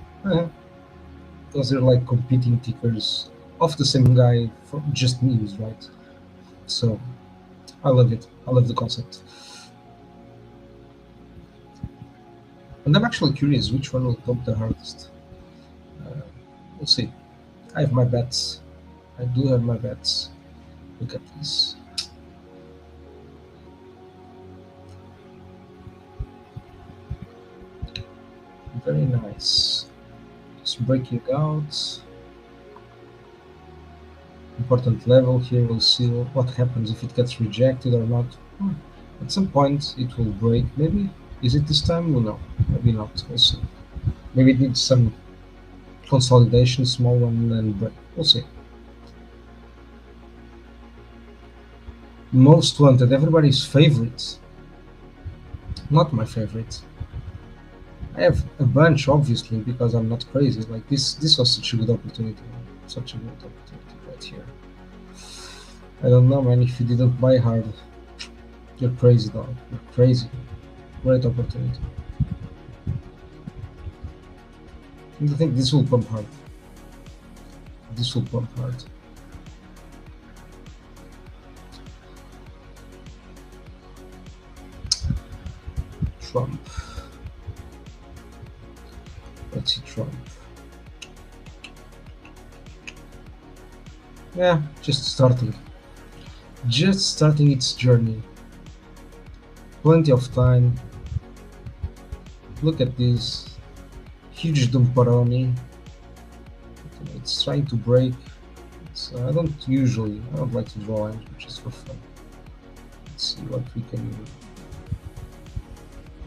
because they're like competing tickers of the same guy for just memes, right? So I love it. I love the concept, and I'm actually curious which one will top the hardest. We'll see. I have my bets. I do have my bets. Look at this. Very nice. Just breaking out. important level here. We'll see what happens if it gets rejected or not. At some point it will break. Maybe, is it this time? Well, no, maybe not. We'll see. Maybe it needs some consolidation, small one, and then break. We'll see. Most wanted, everybody's favorites. Not my favorite. I have a bunch, obviously, because I'm not crazy. Like this was such a good opportunity. Such a good opportunity right here. I don't know, man, if you didn't buy hard, you're crazy, dog. You're crazy. Great opportunity. I think this will pump hard. This will pump hard. Trump. Let's see Trump. Yeah, just starting. Just starting its journey. Plenty of time. Look at this. Huge Dumparoni. It's trying to break. I don't like to draw lines, just for fun. Let's see what we can do.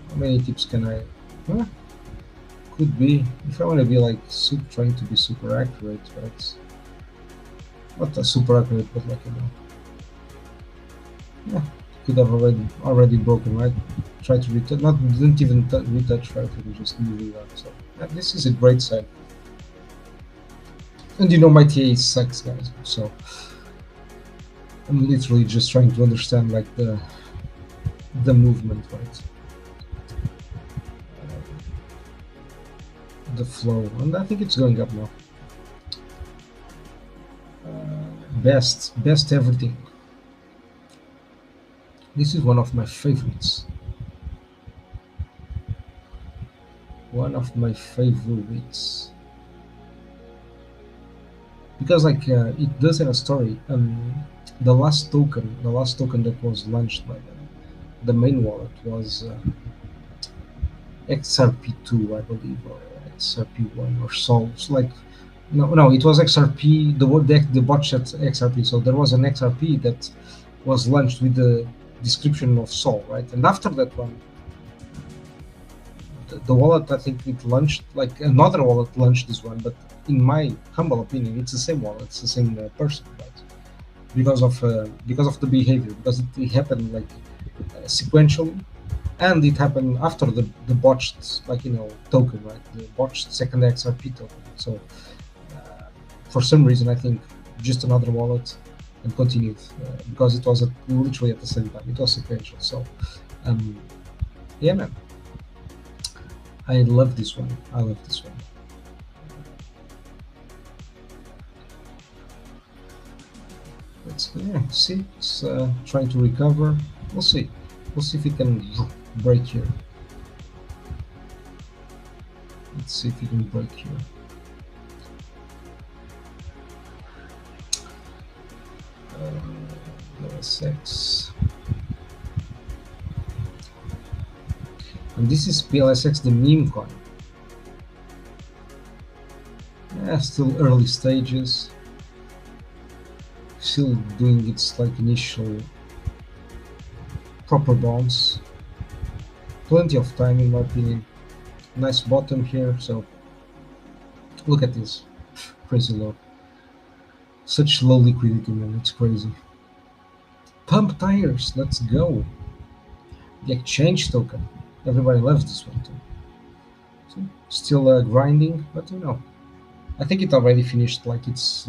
How many tips can I? Huh? Could be, if I want to be like trying to be super accurate, right? Not a super accurate, but like, you know. Yeah, could have already broken, right? Try to retouch, didn't even retouch, right? We just moving on. So yeah, this is a great side. And you know my TA sucks, guys. So I'm literally just trying to understand like the movement, right? The flow, and I think it's going up now. Best everything. This is one of my favorites. One of my favorites. Because like it does have a story. The last token that was launched by the main wallet was XRP2, I believe, or XRP1 or Sol. It's like no, it was XRP. The bot said XRP. So there was an XRP that was launched with the description of Sol, right? And after that one, the wallet, I think it launched, like another wallet launched this one, but in my humble opinion, it's the same wallet, it's the same person, right? Because of the behavior, because it happened like sequentially, and it happened after the botched, like, you know, token, right? The botched second XRP token. So for some reason, I think just another wallet and continued because it was literally at the same time. It was sequential. So yeah, man, I love this one. I love this one. Let's see. It's trying to recover. We'll see. We'll see if it can break here. Let's see if it can break here. PLSX. And this is PLSX, the meme coin. Yeah, still early stages. Still doing its like initial proper bounce. Plenty of time in my opinion. Nice bottom here, so look at this. Crazy low. Such low liquidity, man, it's crazy. Pump tires, let's go. The exchange token. Everybody loves this one too. So, still grinding, but you know, I think it already finished like its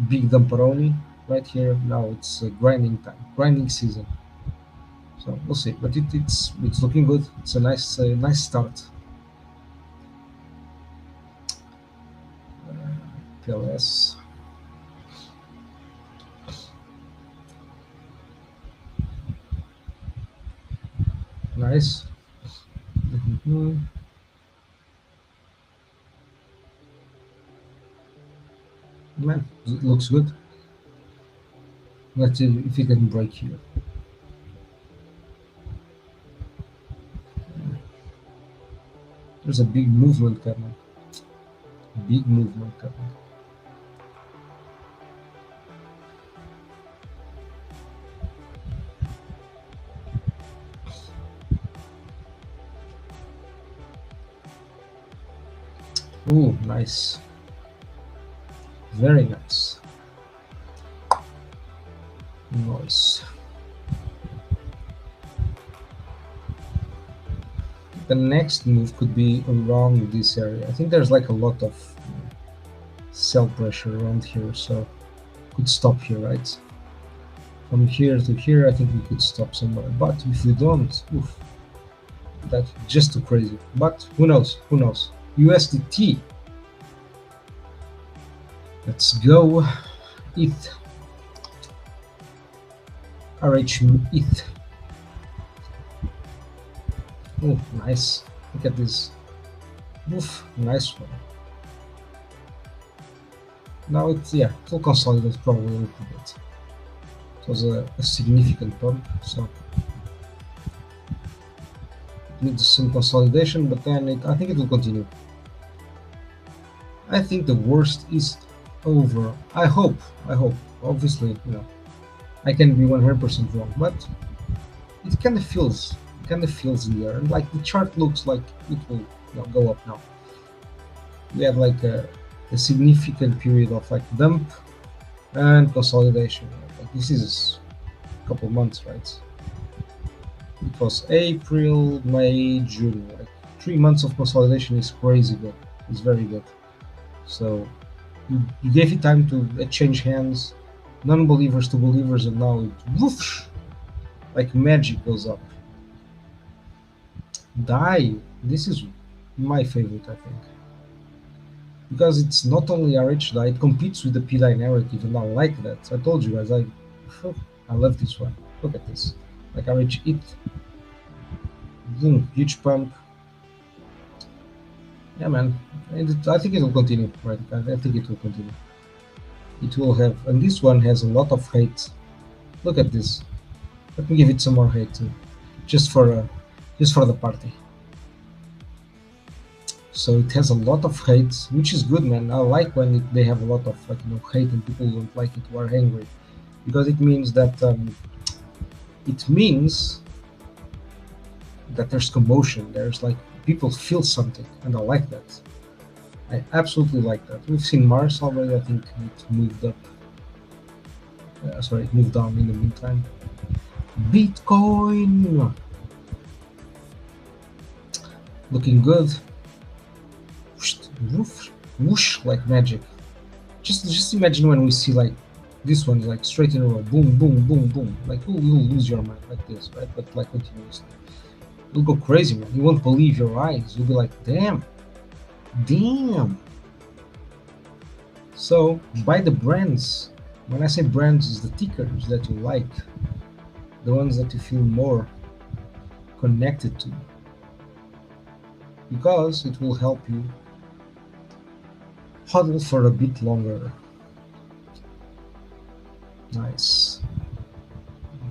big dumperoni right here. Now it's grinding time, grinding season. So we'll see, but it's looking good. It's a nice start. PLS. Nice. Man, it looks good. Let's see if it can break here. There's a big movement coming. Big movement coming. Oh, nice. Very nice. Nice. The next move could be around this area. I think there's like a lot of sell pressure around here, so could stop here, right? From here to here, I think we could stop somewhere. But if we don't, oof, that's just too crazy. But who knows? Who knows? USDT. Let's go. ETH. RH ETH. Oh, nice. Look at this. Oof, nice one. Now it's, yeah, it will consolidate probably a little bit. It was a significant pump, so it needs some consolidation, but then I think it will continue. I think the worst is over. I hope. Obviously, you know, I can be 100% wrong, but it kind of feels in the air, and like the chart looks like it will, you know, go up now. We have like a significant period of like dump and consolidation. Like this is a couple months, right? It was April, May, June. Like 3 months of consolidation is crazy good. It's very good. So you gave it time to change hands, non-believers to believers, and now it whoosh, like magic goes up. DAI, this is my favorite, I think, because it's not only RH DAI, it competes with the pDAI narrative, and I like that. I told you guys, I love this one. Look at this, like RH ETH, boom, huge pump. Yeah, man, and I think it will continue, right? I think it will continue. It will have, and this one has a lot of hate. Look at this. Let me give it some more hate too, just for the party. So it has a lot of hate, which is good, man. I like when they have a lot of, like, you know, hate and people don't like it or are angry, because it means that there's commotion. There's like people feel something, and I like that. I absolutely like that. We've seen Mars already. I think it moved up. Sorry, it moved down in the meantime. Bitcoin looking good. Whoosh, whoosh, like magic. Just imagine when we see like this one, like straight in a row, boom, boom, boom, boom. Like you'll lose your mind like this, right? But like continuously, you'll go crazy, man. You won't believe your eyes. You'll be like, damn. So buy the brands. When I say brands, is the tickers that you like, the ones that you feel more connected to, because it will help you hodl for a bit longer. Nice.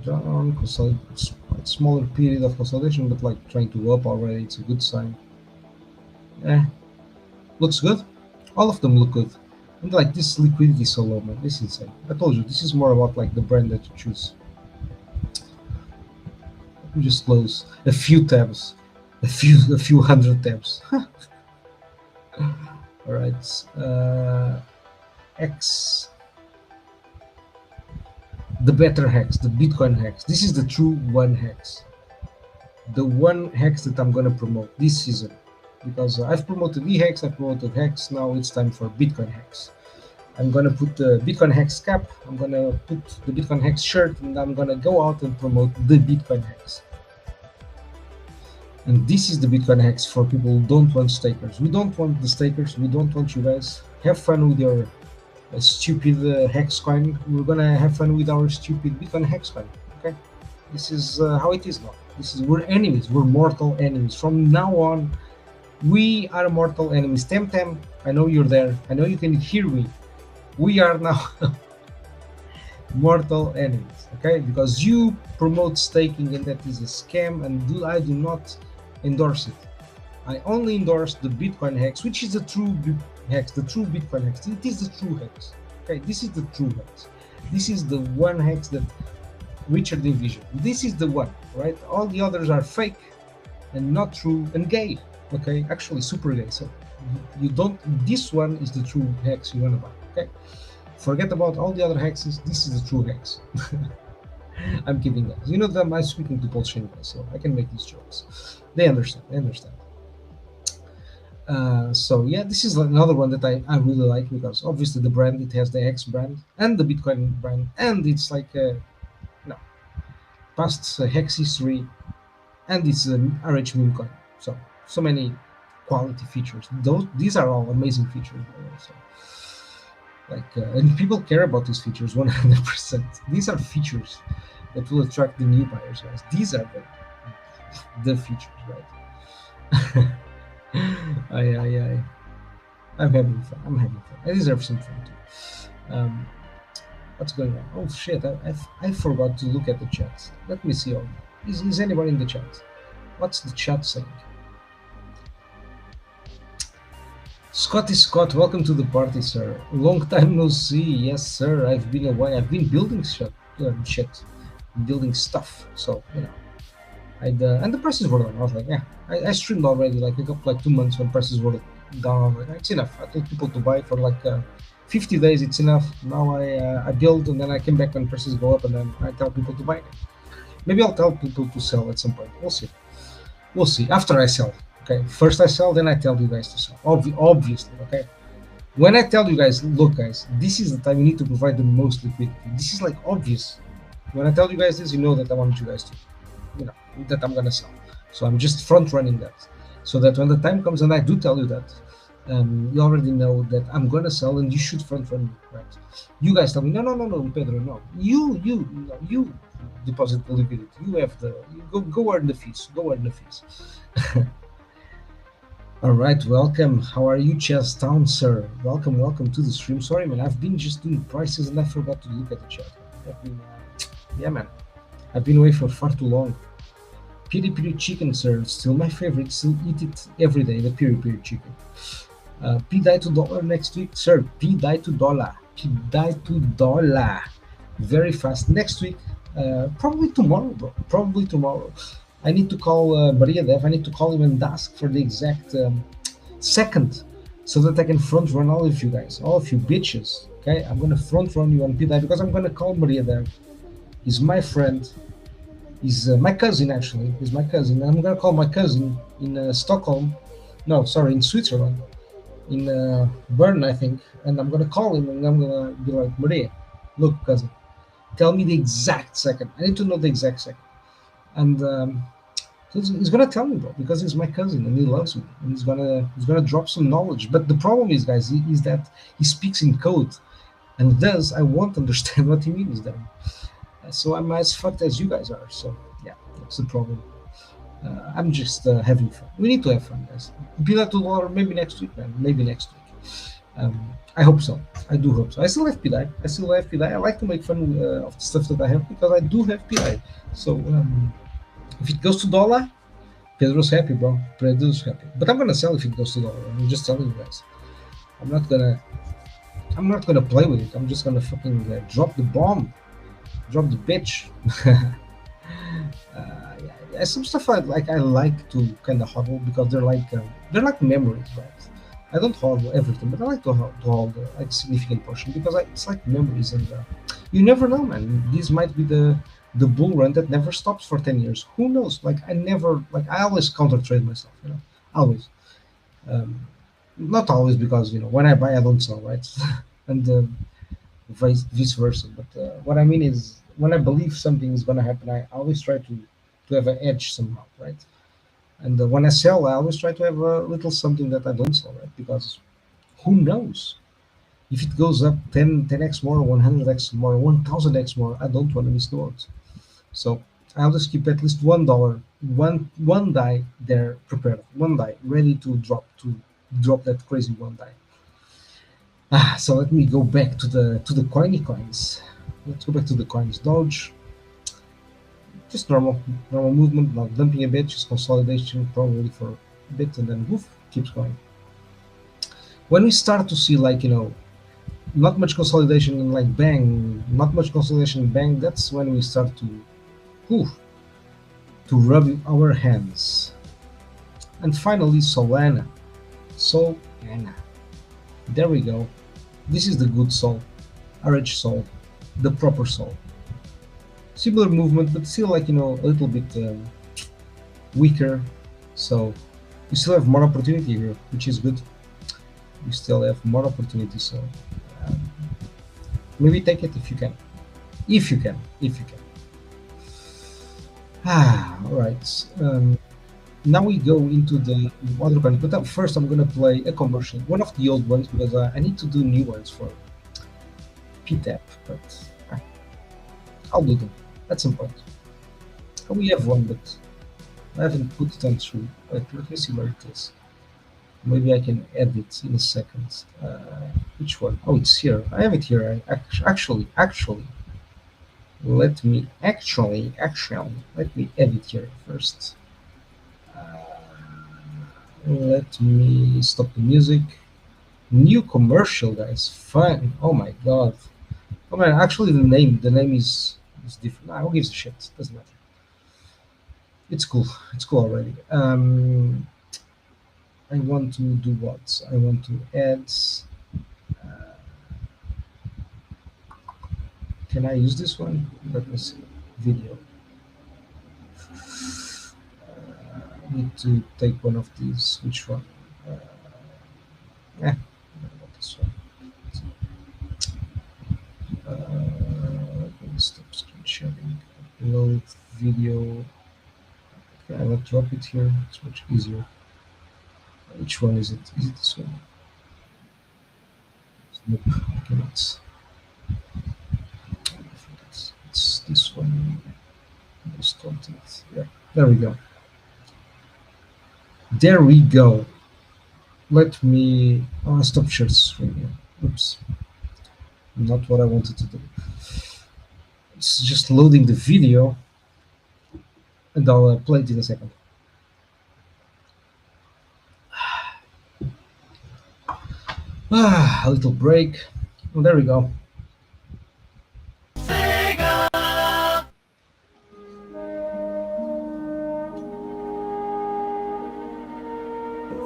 Down, quite smaller period of consolidation, but like trying to go up already. It's a good sign. Looks good. All of them look good. And like this liquidity is so low, man. This is insane. I told you, this is more about like the brand that you choose. Let me just close a few tabs, a few hundred tabs. All right. X, the better hex, the BitcoinHEX. This is the true one hex, the one hex that I'm gonna promote this season, because I've promoted eHEX, I've promoted hex. Now it's time for BitcoinHEX. I'm gonna put the BitcoinHEX cap, I'm gonna put the BitcoinHEX shirt, and I'm gonna go out and promote the BitcoinHEX. And this is the BitcoinHEX for people who don't want stakers. We don't want the stakers. We don't want you guys. Have fun with your stupid hex coin. We're gonna have fun with our stupid BitcoinHEX coin. Okay, this is how it is now. We're enemies. We're mortal enemies. From now on, we are mortal enemies. Temtem, I know you're there. I know you can hear me. We are now mortal enemies. Okay, because you promote staking, and that is a scam. And I do not endorse it. I only endorse the BitcoinHEX, which is the true hex, the true BitcoinHEX. It is the true hex. Okay, this is the true hex. This is the one hex that Richard envisioned. This is the one, right? All the others are fake and not true and gay. Okay, actually super gay. So You don't. This one is the true hex you want to buy. Okay. Forget about all the other hexes. This is the true hex. I'm kidding, guys. You know that I'm speaking to Pulsechain guys, so I can make these jokes. They understand. They understand. So yeah, this is another one that I really like because obviously the brand, it has the X brand and the Bitcoin brand, and it's like past hex history, and it's an RH meme coin. So many quality features. These are all amazing features. So and people care about these features 100%. These are features that will attract the new buyers, guys. These are the features, right? I'm having fun. I'm having fun. I deserve some fun too. What's going on? Oh shit! I forgot to look at the chat. Let me see. Is anybody in the chat? What's the chat saying? Scotty Scott, welcome to the party, sir. Long time no see. Yes, sir. I've been away. I've been building shit, building stuff. So and the prices were down. I was like, yeah. I streamed already. Like I got like 2 months when prices were down. I was like, it's enough. I told people to buy it for like 50 days. It's enough. Now I build, and then I came back when prices go up, and then I tell people to buy it. Maybe I'll tell people to sell at some point. We'll see. We'll see. After I sell. Okay, first I sell, then I tell you guys to sell. Obviously, okay. When I tell you guys, look, guys, this is the time you need to provide the most liquidity. This is like obvious. When I tell you guys this, you know that I want you guys to, that I'm gonna sell. So I'm just front running that, so that when the time comes and I do tell you that, you already know that I'm gonna sell, and you should front run me, right? You guys tell me, no, Pedro, no. You deposit the liquidity. You have go earn the fees. Go earn the fees. All right, welcome. How are you, Chess Town, sir? Welcome to the stream. Sorry, man, I've been just doing prices and I forgot to look at the chat. Yeah, man, I've been away for far too long. Piri chicken, sir, still my favorite. Still eat it every day. The piri chicken. pDAI to dollar next week, sir. pDAI to dollar. pDAI to dollar. Very fast next week. Probably tomorrow, bro. Probably tomorrow. I need to call Maria Dev. I need to call him and ask for the exact second, so that I can front run all of you guys, all of you bitches. Okay, I'm gonna front run you on pDAI because I'm gonna call Maria Dev. He's my friend. He's my cousin, actually. He's my cousin. I'm gonna call my cousin in Stockholm. No, sorry, in Switzerland, in Bern, I think. And I'm gonna call him and I'm gonna be like, Maria, look, cousin, tell me the exact second. I need to know the exact second. And he's gonna tell me, bro, because he's my cousin and he loves me, and he's gonna drop some knowledge. But the problem is, guys, is that he speaks in code, and thus I won't understand what he means then. So I'm as fucked as you guys are. So yeah, that's the problem. I'm just having fun. We need to have fun, guys. pDAI to dollar maybe next week, man. Maybe next week. I hope so. I do hope so. I still have pDAI. I like to make fun of the stuff that I have because I do have pDAI. So if it goes to dollar, Pedro's happy, bro. Pedro's happy. But I'm gonna sell if it goes to dollar. I'm just telling you guys. I'm not gonna play with it. I'm just gonna fucking drop the bomb, drop the bitch. Yeah, some stuff I like to kind of hodl because they're like memories, right? I don't hodl everything, but I like to hodl like significant portion because it's like memories, and you never know, man. This might be the bull run that never stops for 10 years. Who knows? I always counter trade myself, always. Not always, because when I buy I don't sell, right? And vice versa. But what I mean is, when I believe something is gonna happen, I always try to have an edge somehow, right? And when I sell, I always try to have a little something that I don't sell, right? Because who knows? If it goes up 10x more, 100x more, 1000x more, I don't want to miss the odds. So I always keep at least $1, one DAI there prepared, one DAI ready to drop that crazy one DAI. So let me go back to the coins. Let's go back to the coins. Doge, just normal movement, not dumping a bit, just consolidation probably for a bit, and then woof, keeps going. When we start to see not much consolidation and bang, not much consolidation, bang, that's when we start to rub our hands. And finally, Solana. So And there we go. This is the good sol, RH sol, the proper sol. Similar movement, but still like, you know, a little bit weaker. So you still have more opportunity here, which is good. You still have more opportunity, so maybe take it if you can. If you can. All right. Now we go into the other coin, but first I'm gonna play a commercial, one of the old ones, because I need to do new ones for pTAP, but I'll do them at some point. We have one, but I haven't put it on through. Let me see where it is. Maybe I can add it in a second. Which one? Oh, it's here. I have it here. Actually, let me add it here first. Let me stop the music. New commercial, guys. Fun. Oh my god. Oh man, actually the name is different. Who gives a shit? Doesn't matter. It's cool. It's cool already. I want to do what? I want to add. Can I use this one? Let me see. Video. I need to take one of these. Which one? Not this one. Let me stop screen sharing. Upload video. Okay, I will drop it here. It's much easier. Which one is it? Is it this one? Nope, I cannot. It's this one. Just content. Yeah, there we go. There we go. Let me stop share screen here. Oops. Not what I wanted to do. It's just loading the video, and I'll play it in a second. A little break. Well, there we go.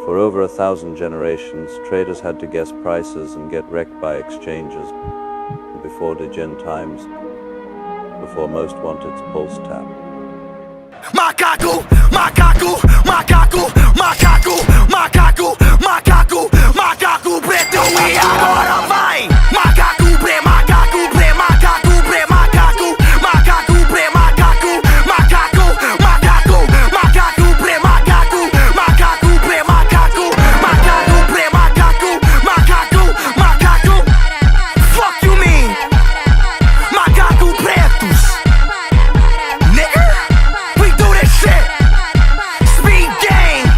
For over 1,000 generations, traders had to guess prices and get wrecked by exchanges. Before degen times, before most wanted pulse-tap. Macaco, macaco, macaco, macaco, macaco, macaco, macaco preto e agora vai! Macaco pre, macaco pre, macaco pre, macaco, macaco pre, macaco, macaco, macaco, macaco pre, macaco, macaco pre, macaco, macaco pre, macaco, macaco, macaco. Fuck you mean? Macaco pretos. Nigga, we do this shit. Speed game.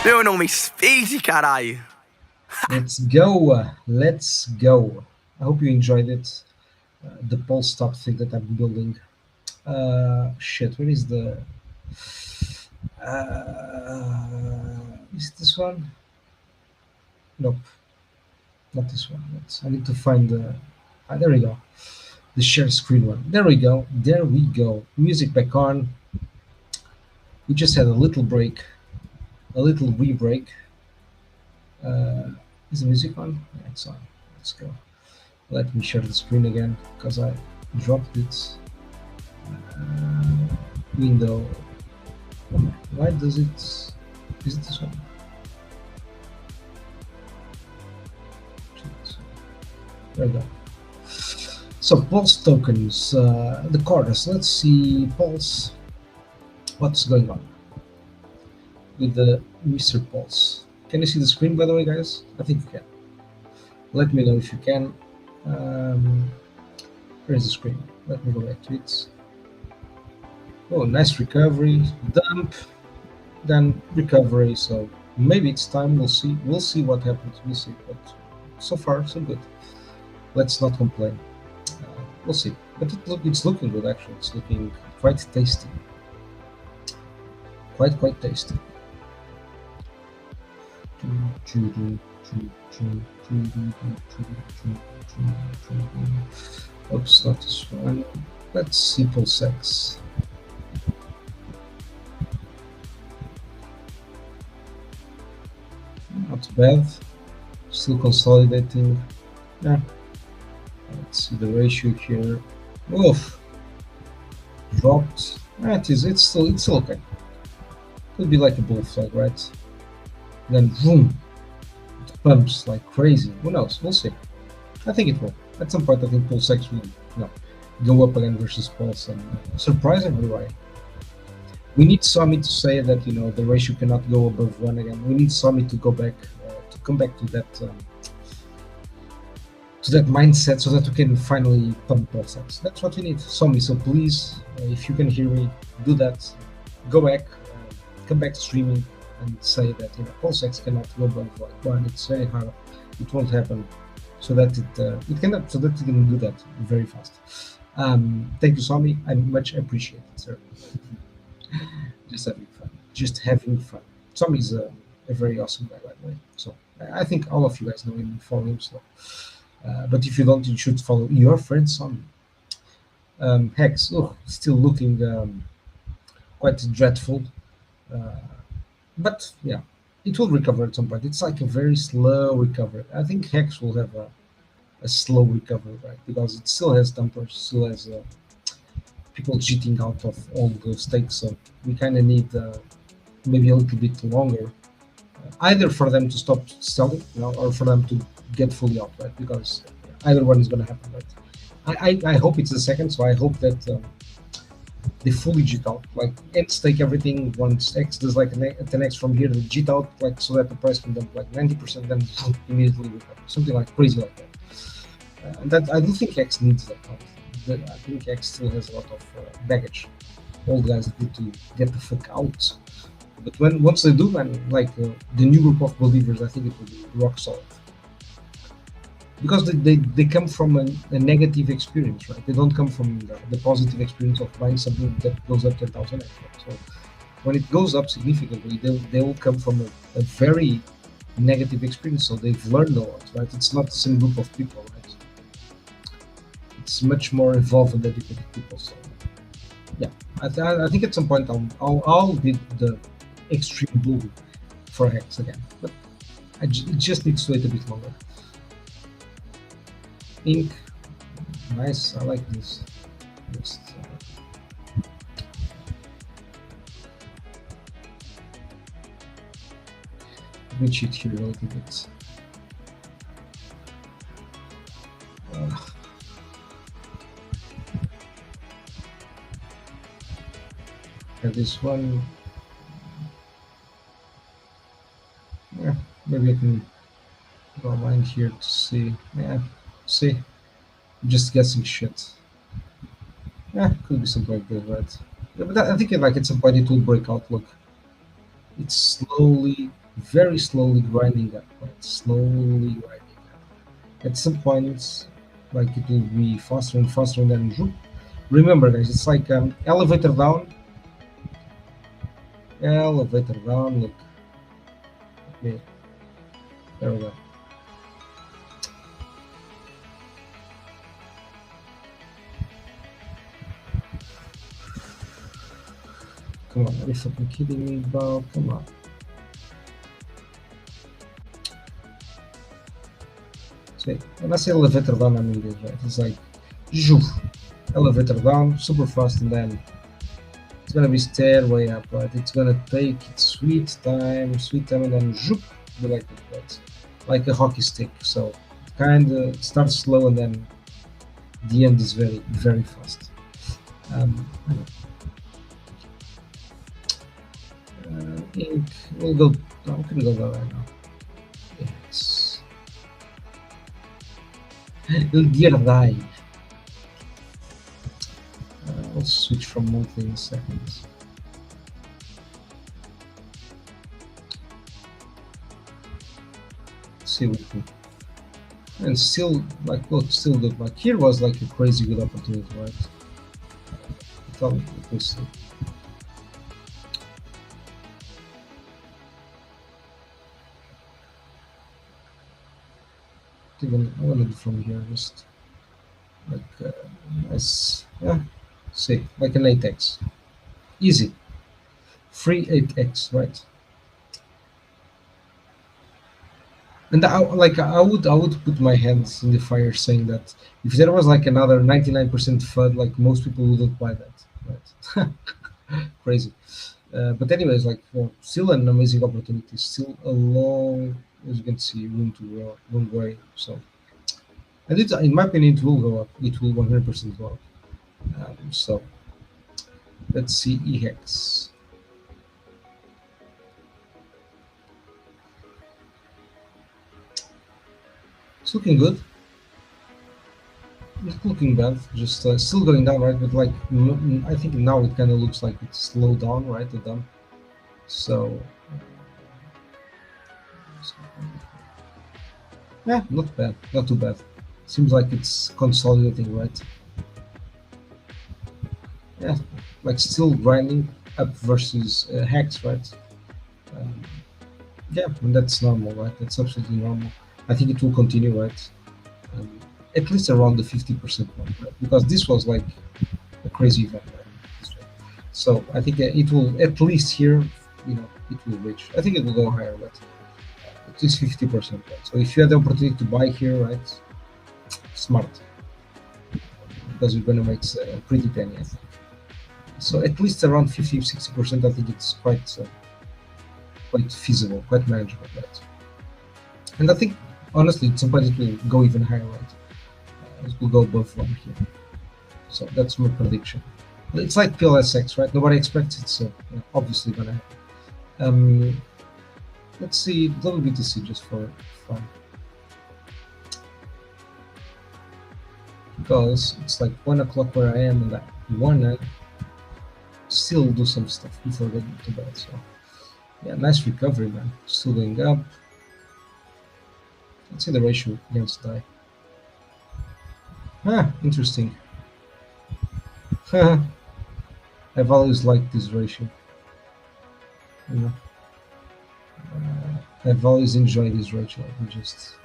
Meu nome é Speed, caralho. Let's go. Let's go. I hope you enjoyed it. The pulse stop thing that I'm building. Shit, where is the... is this one? Nope. Not this one. I need to find the... there we go. The share screen one. There we go. There we go. Music back on. We just had a little break. A little wee break. Is the music on? Yeah, it's on. Let's go. Let me share the screen again because I dropped it. Window. Why does it? Is it this one? There we go. So Pulse tokens, the quarters. Let's see Pulse. What's going on with the Mr. Pulse? Can you see the screen, by the way, guys? I think you can. Let me know if you can. Where's the screen? Let me go back to it. Oh, nice recovery. Dump, then recovery. So maybe it's time. We'll see. We'll see what happens. We'll see. But so far, so good. Let's not complain. We'll see. But it's looking good, actually. It's looking quite tasty. Quite tasty. Oops, not this one. Let's see PLSX. bad. Still consolidating. Yeah. Let's see the ratio here. Oof. Dropped. It's still okay. Could be like a bull flag, right? Then boom, it pumps like crazy. Who knows? We'll see. I think it will. At some point, I think Pulsechain will, go up again versus Pulse, and surprisingly, right? We need Summit to say that the ratio cannot go above 1 again. We need Summit to go back, to come back to that mindset, so that we can finally pump Pulsechain. That's what we need, Summit. So please, if you can hear me, do that. Go back, come back to streaming, and say that PLSX cannot go above 1. It's very hard. It won't happen. So that it cannot. So that you can do that very fast. Thank you, Swami. I much appreciate it, sir. Just having fun. Swami is a very awesome guy, by the way. So I think all of you guys know him and follow him. So, but if you don't, you should follow your friend Swami. Hex, still looking quite dreadful. But yeah, it will recover at some point. It's like a very slow recovery. I think Hex will have a slow recovery, right? Because it still has dumpers, still has people cheating out of all the stakes. So we kind of need maybe a little bit longer, either for them to stop selling, or for them to get fully out, right? Because either one is going to happen, right? I hope it's the second. So I hope that they fully jit out, like end stake everything. Once X does like an 10x from here, they jit out, like so that the price can dump like 90%, then immediately recover, something like crazy like that. And that I do think X needs that kind of thing. I think X still has a lot of baggage. All guys need to get the fuck out. But once they do, and like the new group of believers, I think it will be rock solid. Because they come from a negative experience, right? They don't come from the positive experience of buying something that goes up 10,000x. Right? So when it goes up significantly, they will come from a very negative experience. So they've learned a lot, right? It's not the same group of people, right? It's much more evolved and dedicated people. So yeah, I think at some point I'll be the extreme bull for Hex again, but it just needs to wait a bit longer. Ink, nice. I like this. Just, let me cheat here a little bit. Have this one. Yeah, maybe I can go line here to see. Yeah. See, just guessing shit. Yeah, could be something like this, right? Yeah, but I think at some point it will break out. Look, it's slowly, very slowly grinding up. Right? Slowly grinding up. At some point, like it will be faster and faster, and then whoop. Remember, guys, it's like elevator down. Elevator down. Look. Okay. There we go. Come on, are you fucking kidding me, bro? Come on. So when I say elevator down, I mean this, right? It's like, zhoof, elevator down, super fast, and then it's gonna be stairway up, right? It's gonna take its sweet time, and then zhoop, be like that, right? Like a hockey stick. So it kind of starts slow, and then the end is very, very fast. Ink, we'll go. I'm gonna go down right now. Yes. Dear die. I'll switch from monthly in seconds. See what we. And still, like, look, still good. Like here was like a crazy good opportunity, right? We'll see. Even I want to do from here, just like nice, yeah. See, like an 8x, easy, free 8x, right? And I would put my hands in the fire saying that if there was like another 99% FUD, like most people wouldn't buy that, right? Crazy. But anyways, like still an amazing opportunity, still a long, as you can see, room to grow, long way. So, and it, in my opinion, it will go up. It will 100% go up. So let's see eHEX. It's looking good. It's looking bad. Just still going down, right? But like I think now it kind of looks like it's slowed down, right? The dump. So yeah, not bad, not too bad. Seems like it's consolidating, right? Yeah, like still grinding up versus Hex, right? Um, yeah, and that's normal, right? That's absolutely normal. I think it will continue, right? Um, at least around the 50% mark, right? Because this was like a crazy event, right? So I think it will at least here, it will reach. I think it will go higher, but at least 50%, right? So if you had the opportunity to buy here, right, smart, because you're gonna make a pretty penny, I think. So at least around 50-60%, I think it's quite feasible, quite manageable, right? And I think honestly, at some point it will go even higher, right? It will go above 1 here. So that's my prediction. It's like PLSX, right? Nobody expects it, so obviously gonna happen. Let's see double BTC just for fun, because it's like 1 o'clock where I am, and I wanna still do some stuff before getting to bed. So yeah, nice recovery, man. Still going up. Let's see the ratio against DAI. Interesting. I've always liked this ratio. I've always enjoyed this ratio. Interesting.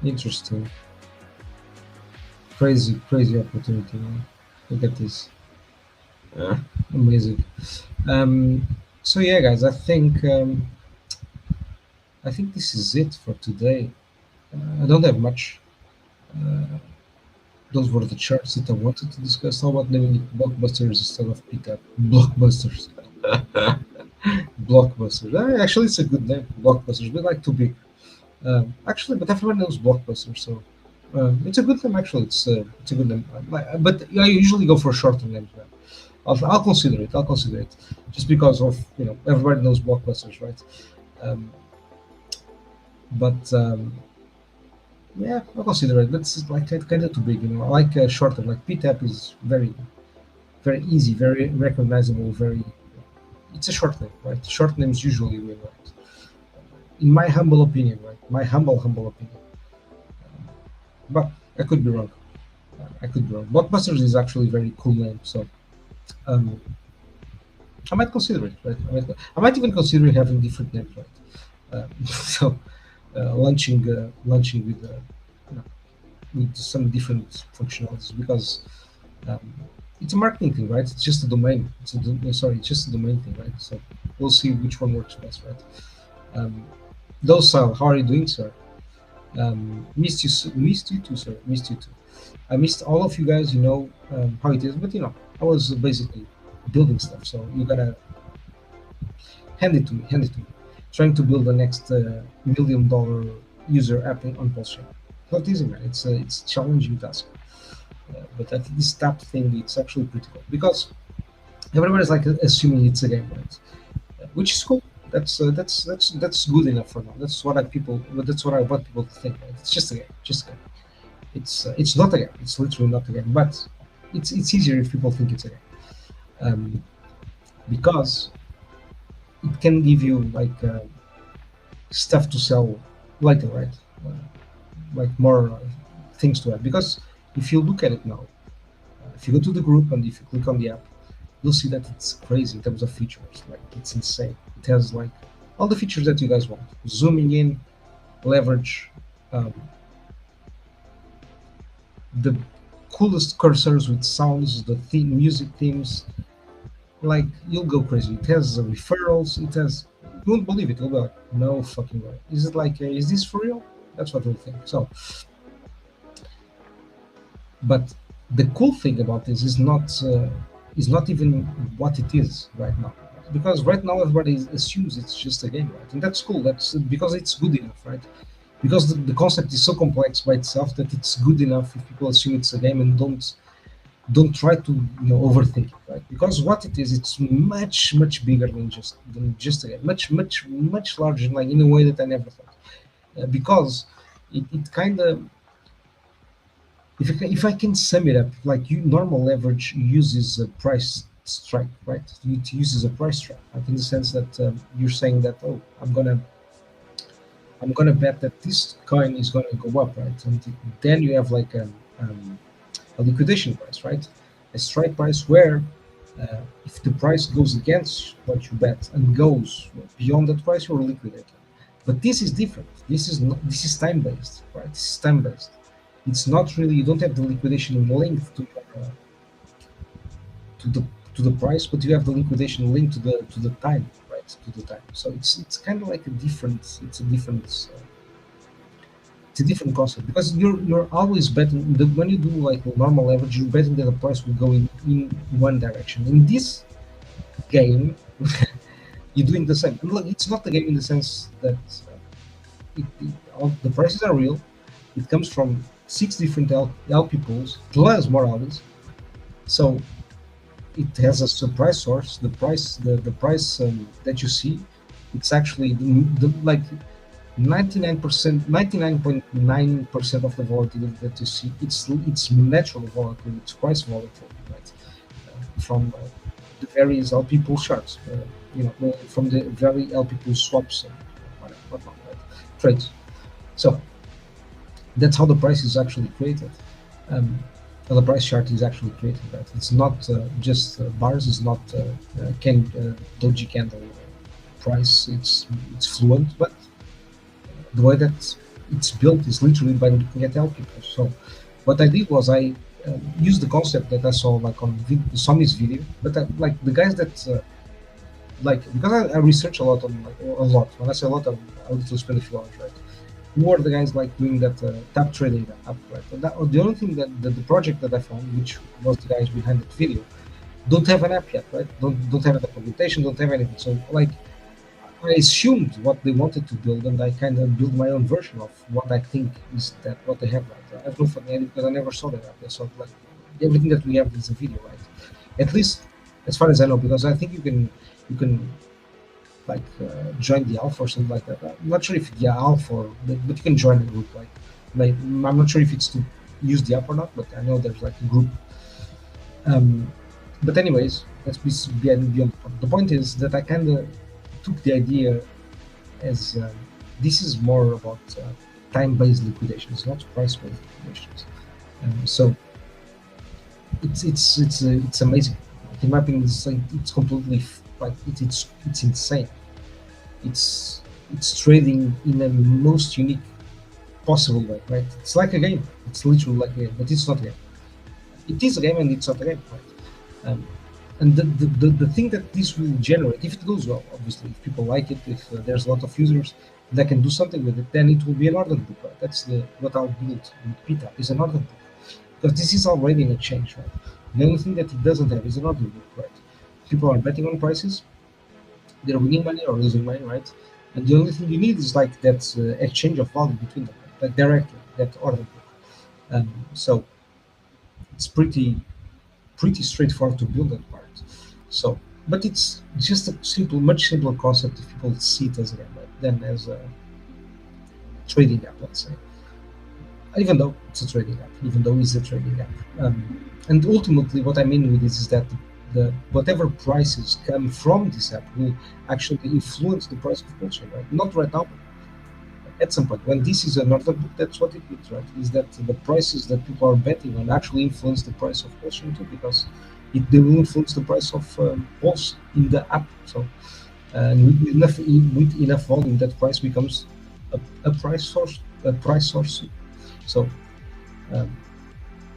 Interesting. Crazy opportunity, man. Look at this. Amazing. So yeah, guys, I think this is it for today. I don't have much. Those were the charts that I wanted to discuss. How about naming it blockbusters instead of pTAP? Blockbusters. Blockbusters. Actually, it's a good name. Blockbusters. But like too big. Actually, but everyone knows blockbusters, so it's a good name. Actually, it's a good name. But I usually go for shorter names. Man. I'll consider it. Just because of everybody knows blockbusters, right? Yeah, I'll consider it. But it's like kind of too big. I like shorter. Like pTAP is very, very easy, very recognizable. It's a short name, right? Short names usually win, right? In my humble opinion, right? My humble opinion. But I could be wrong. Blockbusters is actually a very cool name, so I might consider it, right? I might even consider having different names, right? So launching with some different functionalities, because it's a marketing thing, right? It's just a domain. It's just a domain thing, right? So we'll see which one works best, right? Those how are you doing, sir? Missed you too, sir. Missed you too. I missed all of you guys. How it is, but I was basically building stuff. So you gotta hand it to me. Trying to build the next $1 million user app on Pulsechain. Not easy, man. It's a challenging task. But I think this tap thing, it's actually pretty cool, because everybody's like assuming it's a game, right? Which is cool. That's good enough for now. That's what I want people to think. Right? It's just a game. It's not a game. It's literally not a game. But it's easier if people think it's a game, because it can give you like stuff to sell later, right? Like more things to add. Because if you look at it now, if you go to the group and if you click on the app, you'll see that it's crazy in terms of features. Like it's insane. It has like all the features that you guys want: zooming in, leverage, the coolest cursors with sounds, the music themes. Like you'll go crazy. It has referrals. It has. You won't believe it. You'll be like, no fucking way. Is it like? Is this for real? That's what you'll think. So, but the cool thing about this is not even what it is right now, because right now everybody assumes it's just a game, right? And that's cool. That's because it's good enough, right? Because the concept is so complex by itself that it's good enough if people assume it's a game and don't try to overthink it, right? Because what it is, it's much bigger than just a game, much larger, like in a way that I never thought, because it kind of, if I can sum it up, like normal leverage uses a price strike, right? It uses a price strike, like in the sense that you're saying that, oh, I'm gonna bet that this coin is gonna go up, right? And then you have like a liquidation price, right? A strike price where if the price goes against what you bet and goes beyond that price, you're liquidated. But this is different. This is time based, right? This is time based. It's not really, you don't have the liquidation linked to the price, but you have the liquidation linked to the time, right? To the time. So it's kind of like a different concept, because you're always betting when you do like a normal leverage, you're betting that the price will go in one direction. In this game, you're doing the same. And look, it's not the game in the sense that all the prices are real. It comes from 6 different LP pools plus more others. So it has a surprise source. The price that you see, it's actually the like 99.9% of the volatility that you see. It's natural volatility. It's price volatility, right? From the various LP pool charts, from the very LP pool swaps and whatnot, right? Trades. So that's how the price is actually created. The price chart is actually created, right? It's not just bars. It's not doji candle price. It's fluent, but the way that it's built is literally by looking at LP pools. So what I did was I used the concept that I saw like on Somi's video, but like the guys that because I research a lot on a lot. When I say a lot, I literally spend a few hours, right? Who are the guys like doing that tap trading app, right? The only thing that the project that I found, which was the guys behind that video, don't have an app yet, right? Don't have a documentation, don't have anything. So like I assumed what they wanted to build, and I kind of built my own version of what I think is that what they have, right? I have no fucking idea because I never saw that app. I saw like everything that we have is a video, right? At least as far as I know, because I think you can like join the alpha or something like that. I'm not sure if the alpha, but you can join the group. Like I'm not sure if it's to use the app or not, but I know there's like a group. But anyways, let's be beyond. The point is that I kind of took the idea as this is more about time-based liquidations, not price-based liquidations. So it's amazing. In my opinion, it's completely like it's insane. It's trading in the most unique possible way, right? It's like a game. It's literally like a game, but it's not a game. It is a game and it's not a game, right? And the thing that this will generate, if it goes well, obviously, if people like it, if there's a lot of users that can do something with it, then it will be an order book, right? That's what I'll build with pTAP is an order book, because this is already an exchange, right? The only thing that it doesn't have is an order book, right? People are betting on prices, they're winning money or losing money, right? And the only thing you need is like that exchange of value between them, right? Like directly, that order book. So it's pretty straightforward to build that part. So, but it's just a much simpler concept if people see it as a game, right, than as a trading app, let's say. Even though it's a trading app, and ultimately, what I mean with this is that whatever prices come from this app will actually influence the price of Pulsechain, right? Not right now. at some point, when this is an order book, that's what it means, right? Is that the prices that people are betting on actually influence the price of Pulsechain too, because they will influence the price of Pulse in the app. So with enough volume, that price becomes a price source. So man,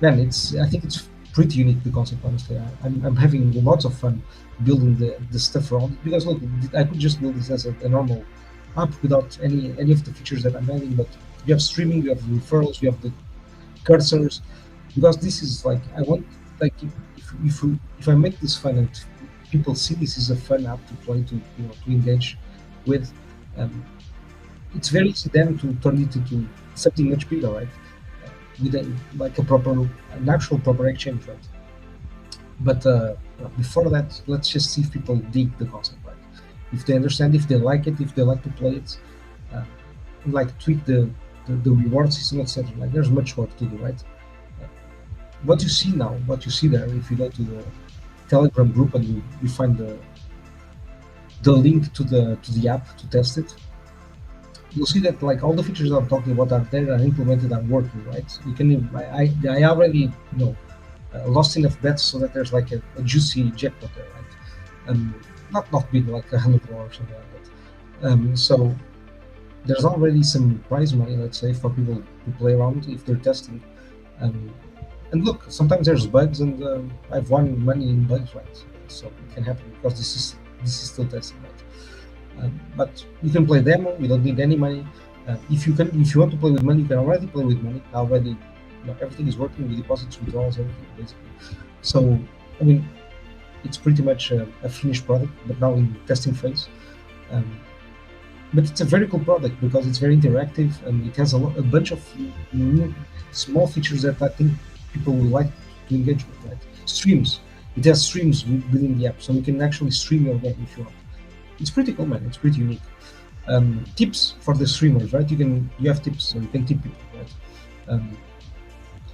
I think it's pretty unique, the concept, honestly. I'm having lots of fun building the stuff around it, because look, I could just build this as a normal app without any of the features that I'm adding, but you have streaming, you have referrals, you have the cursors, because this is like, I want, like, if I make this fun and people see this is a fun app to play, to engage with, it's very easy then to turn it into something much bigger, right? With an actual proper exchange, right? But before that, let's just see if people dig the concept, right? If they understand, if they like it, if they like to play it, like tweak the reward system, etc. Like, there's much work to do, right? What you see now, what you see there, if you go to the Telegram group and you find the link to the app to test it, you'll see that like all the features I'm talking about are there, are implemented, are working, right? You can, I already lost enough bets so that there's like a juicy jackpot there, right? Not big, like $100 or something like that. So there's already some prize money, let's say, for people to play around if they're testing. And look, sometimes there's bugs, and I've won money in bugs, right? So it can happen because this is still testing, right? But you can play demo. You don't need any money. If you want to play with money, you can already play with money. Already, everything is working with deposits, withdrawals, everything basically. So I mean, it's pretty much a finished product, but now in testing phase. But it's a very cool product because it's very interactive, and it has a bunch of small features that I think people will like to engage with, right? Streams. It has streams within the app, so you can actually stream your game if you want. It's pretty cool, man. It's pretty unique. Tips for the streamers, right? You have tips, so you can tip people, right?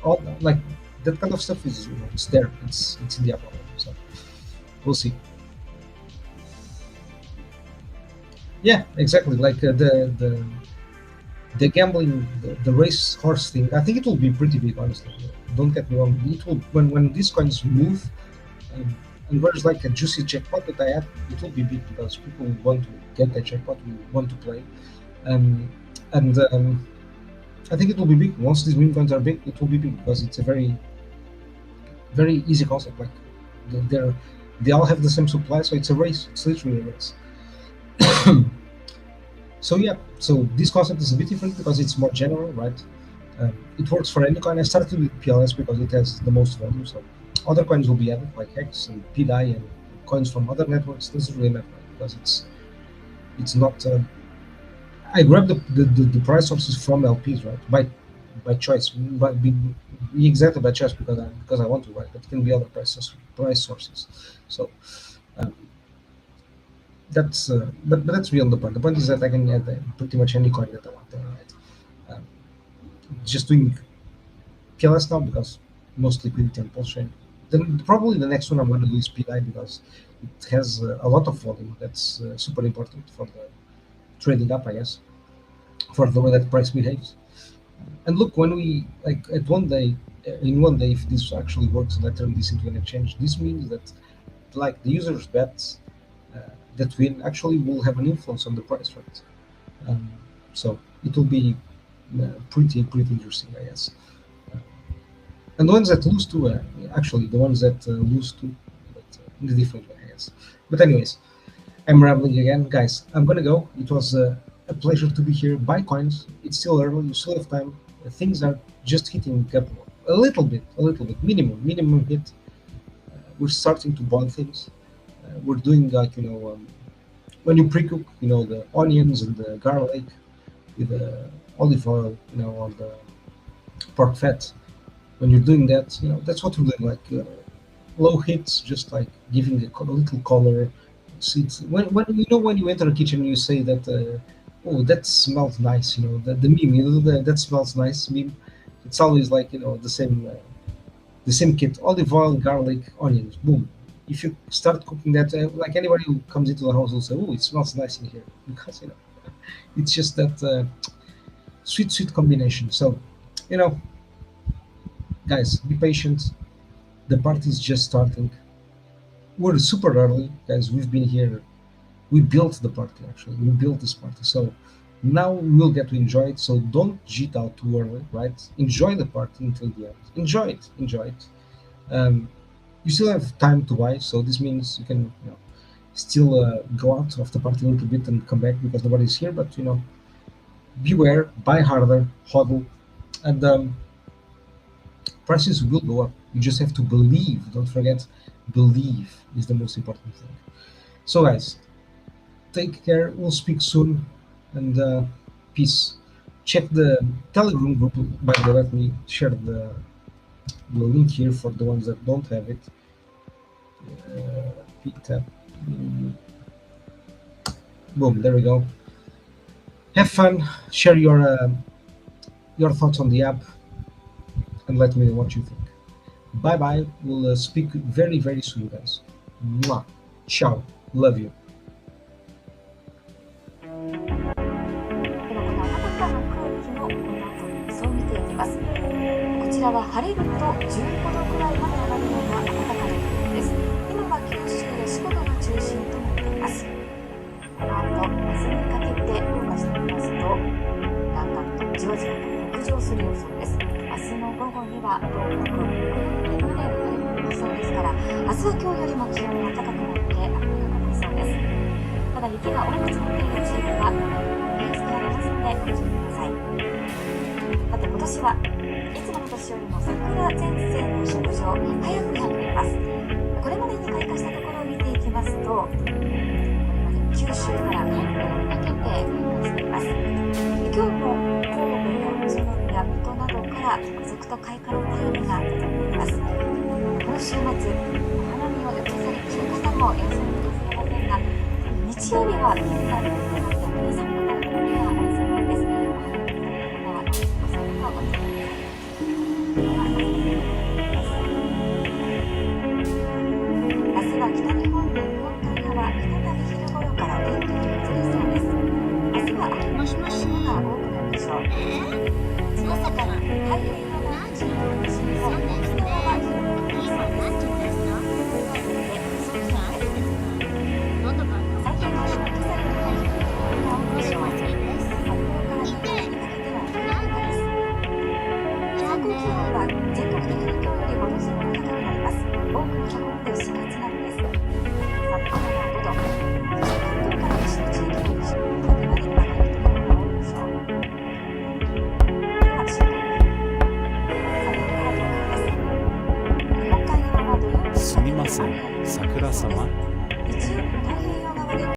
All like that kind of stuff is it's there. It's in the app already, so we'll see. Yeah, exactly. Like the gambling, the race horse thing. I think it will be pretty big, honestly. Don't get me wrong. It will, when these coins move, and there's like a juicy jackpot that I have, it will be big because people want to get that jackpot, will want to play, and I think it will be big. Once these meme coins are big, it will be big because it's a very, very easy concept. Like they all have the same supply, so it's a race. It's literally a race. So yeah, so this concept is a bit different because it's more general, right? It works for any coin. I started with PLS because it has the most volume, so other coins will be added, like HEX and pDAI and coins from other networks. Doesn't really matter because it's not. I grabbed the price sources from LPs, right? By choice, but exactly by choice because I want to, right? But it can be other price sources. So that's but that's beyond the point. The point is that I can add pretty much any coin that I want, right? Just doing PLS now because most liquidity on Pulsechain. Then probably the next one I'm going to do is pDAI because it has a lot of volume. That's super important for the trading app, I guess, for the way that price behaves. And look, when we in one day, if this actually works and I turn this into an exchange, this means that like the users' bets that win actually will have an influence on the price, right? So it will be pretty interesting, I guess. And the ones that lose too, actually, the ones that lose too, but in a different way, I guess. But anyways, I'm rambling again, guys. I'm gonna go. It was a pleasure to be here. Buy coins. It's still early. You still have time. Things are just hitting up a little bit, minimum hit. We're starting to boil things. We're doing like when you pre-cook, the onions and the garlic with the olive oil, or the pork fat. When you're doing that, that's what we're doing, like low hits, just like giving a little color. Seeds. When you enter a kitchen, you say that, oh, that smells nice. The meme, that smells nice meme. It's always like the same kit: olive oil, garlic, onions. Boom. If you start cooking that, like anybody who comes into the house will say, oh, it smells nice in here, because it's just that sweet combination. So, guys, be patient. The party is just starting. We're super early, guys. We've been here. We built the party, actually. We built this party. So now we'll get to enjoy it. So don't jit out too early, right? Enjoy the party until the end. Enjoy it. You still have time to buy, so this means you can still go out of the party a little bit and come back because nobody's here. But beware, buy harder, hodl, and prices will go up. You just have to believe. Don't forget, believe is the most important thing. So guys, take care. We'll speak soon, and peace. Check the Telegram group. By the way, let me share the link here for the ones that don't have it. pTAP. Boom, there we go. Have fun. Share your thoughts on the app, and let me know what you think. Bye bye. We'll speak very, very soon, guys. Mwah. Ciao. Love you. ではこの暖かな空気のこの後の予想を見ていきます。こちらは晴れると15度くらいまで上がるような暖かな空気です。今は九州や四国が中心となっています。この後、明日にかけて動かしてみますと、だんだんとじわじわと北上する予想です。明日の午後には東北、北陸まで晴れる予想ですから、明日は今日よりも気温が高くなって暖かくなりそうです。ただ雪が多く積もっている地域はニュースがありますのでご注意ください。さて今年はいつもの年よりも桜前線の北上早くなっています。これまでに開花したところを見ていきますと、これまで九州から関東にかけて開花しています。今日も神戸や宇都宮、水戸などから続々と開花の便りが出ています。この週末、お花見を予定されている方もいらっしゃるかもしれませんが、日曜日は気温が低くなって寒くなるところがありそうなんです。お花見の方はお散歩をご注意ください。明日は北日本の日本海側、再び昼頃からお天気が崩れそうです。明日は雨の降る所が多くなるでしょう。その他、太平洋側の地域の西日本、沖縄は広く降りそうです。全国的に今日より5度前後高くなります。多くのところで4月並みです。札幌は5度、そして関東から西の地域の西の方まで上がるところが多いでしょう。では週間予報。札幌から東京です。日本海側は土曜日にすみません、桜様。日曜日の太平洋側で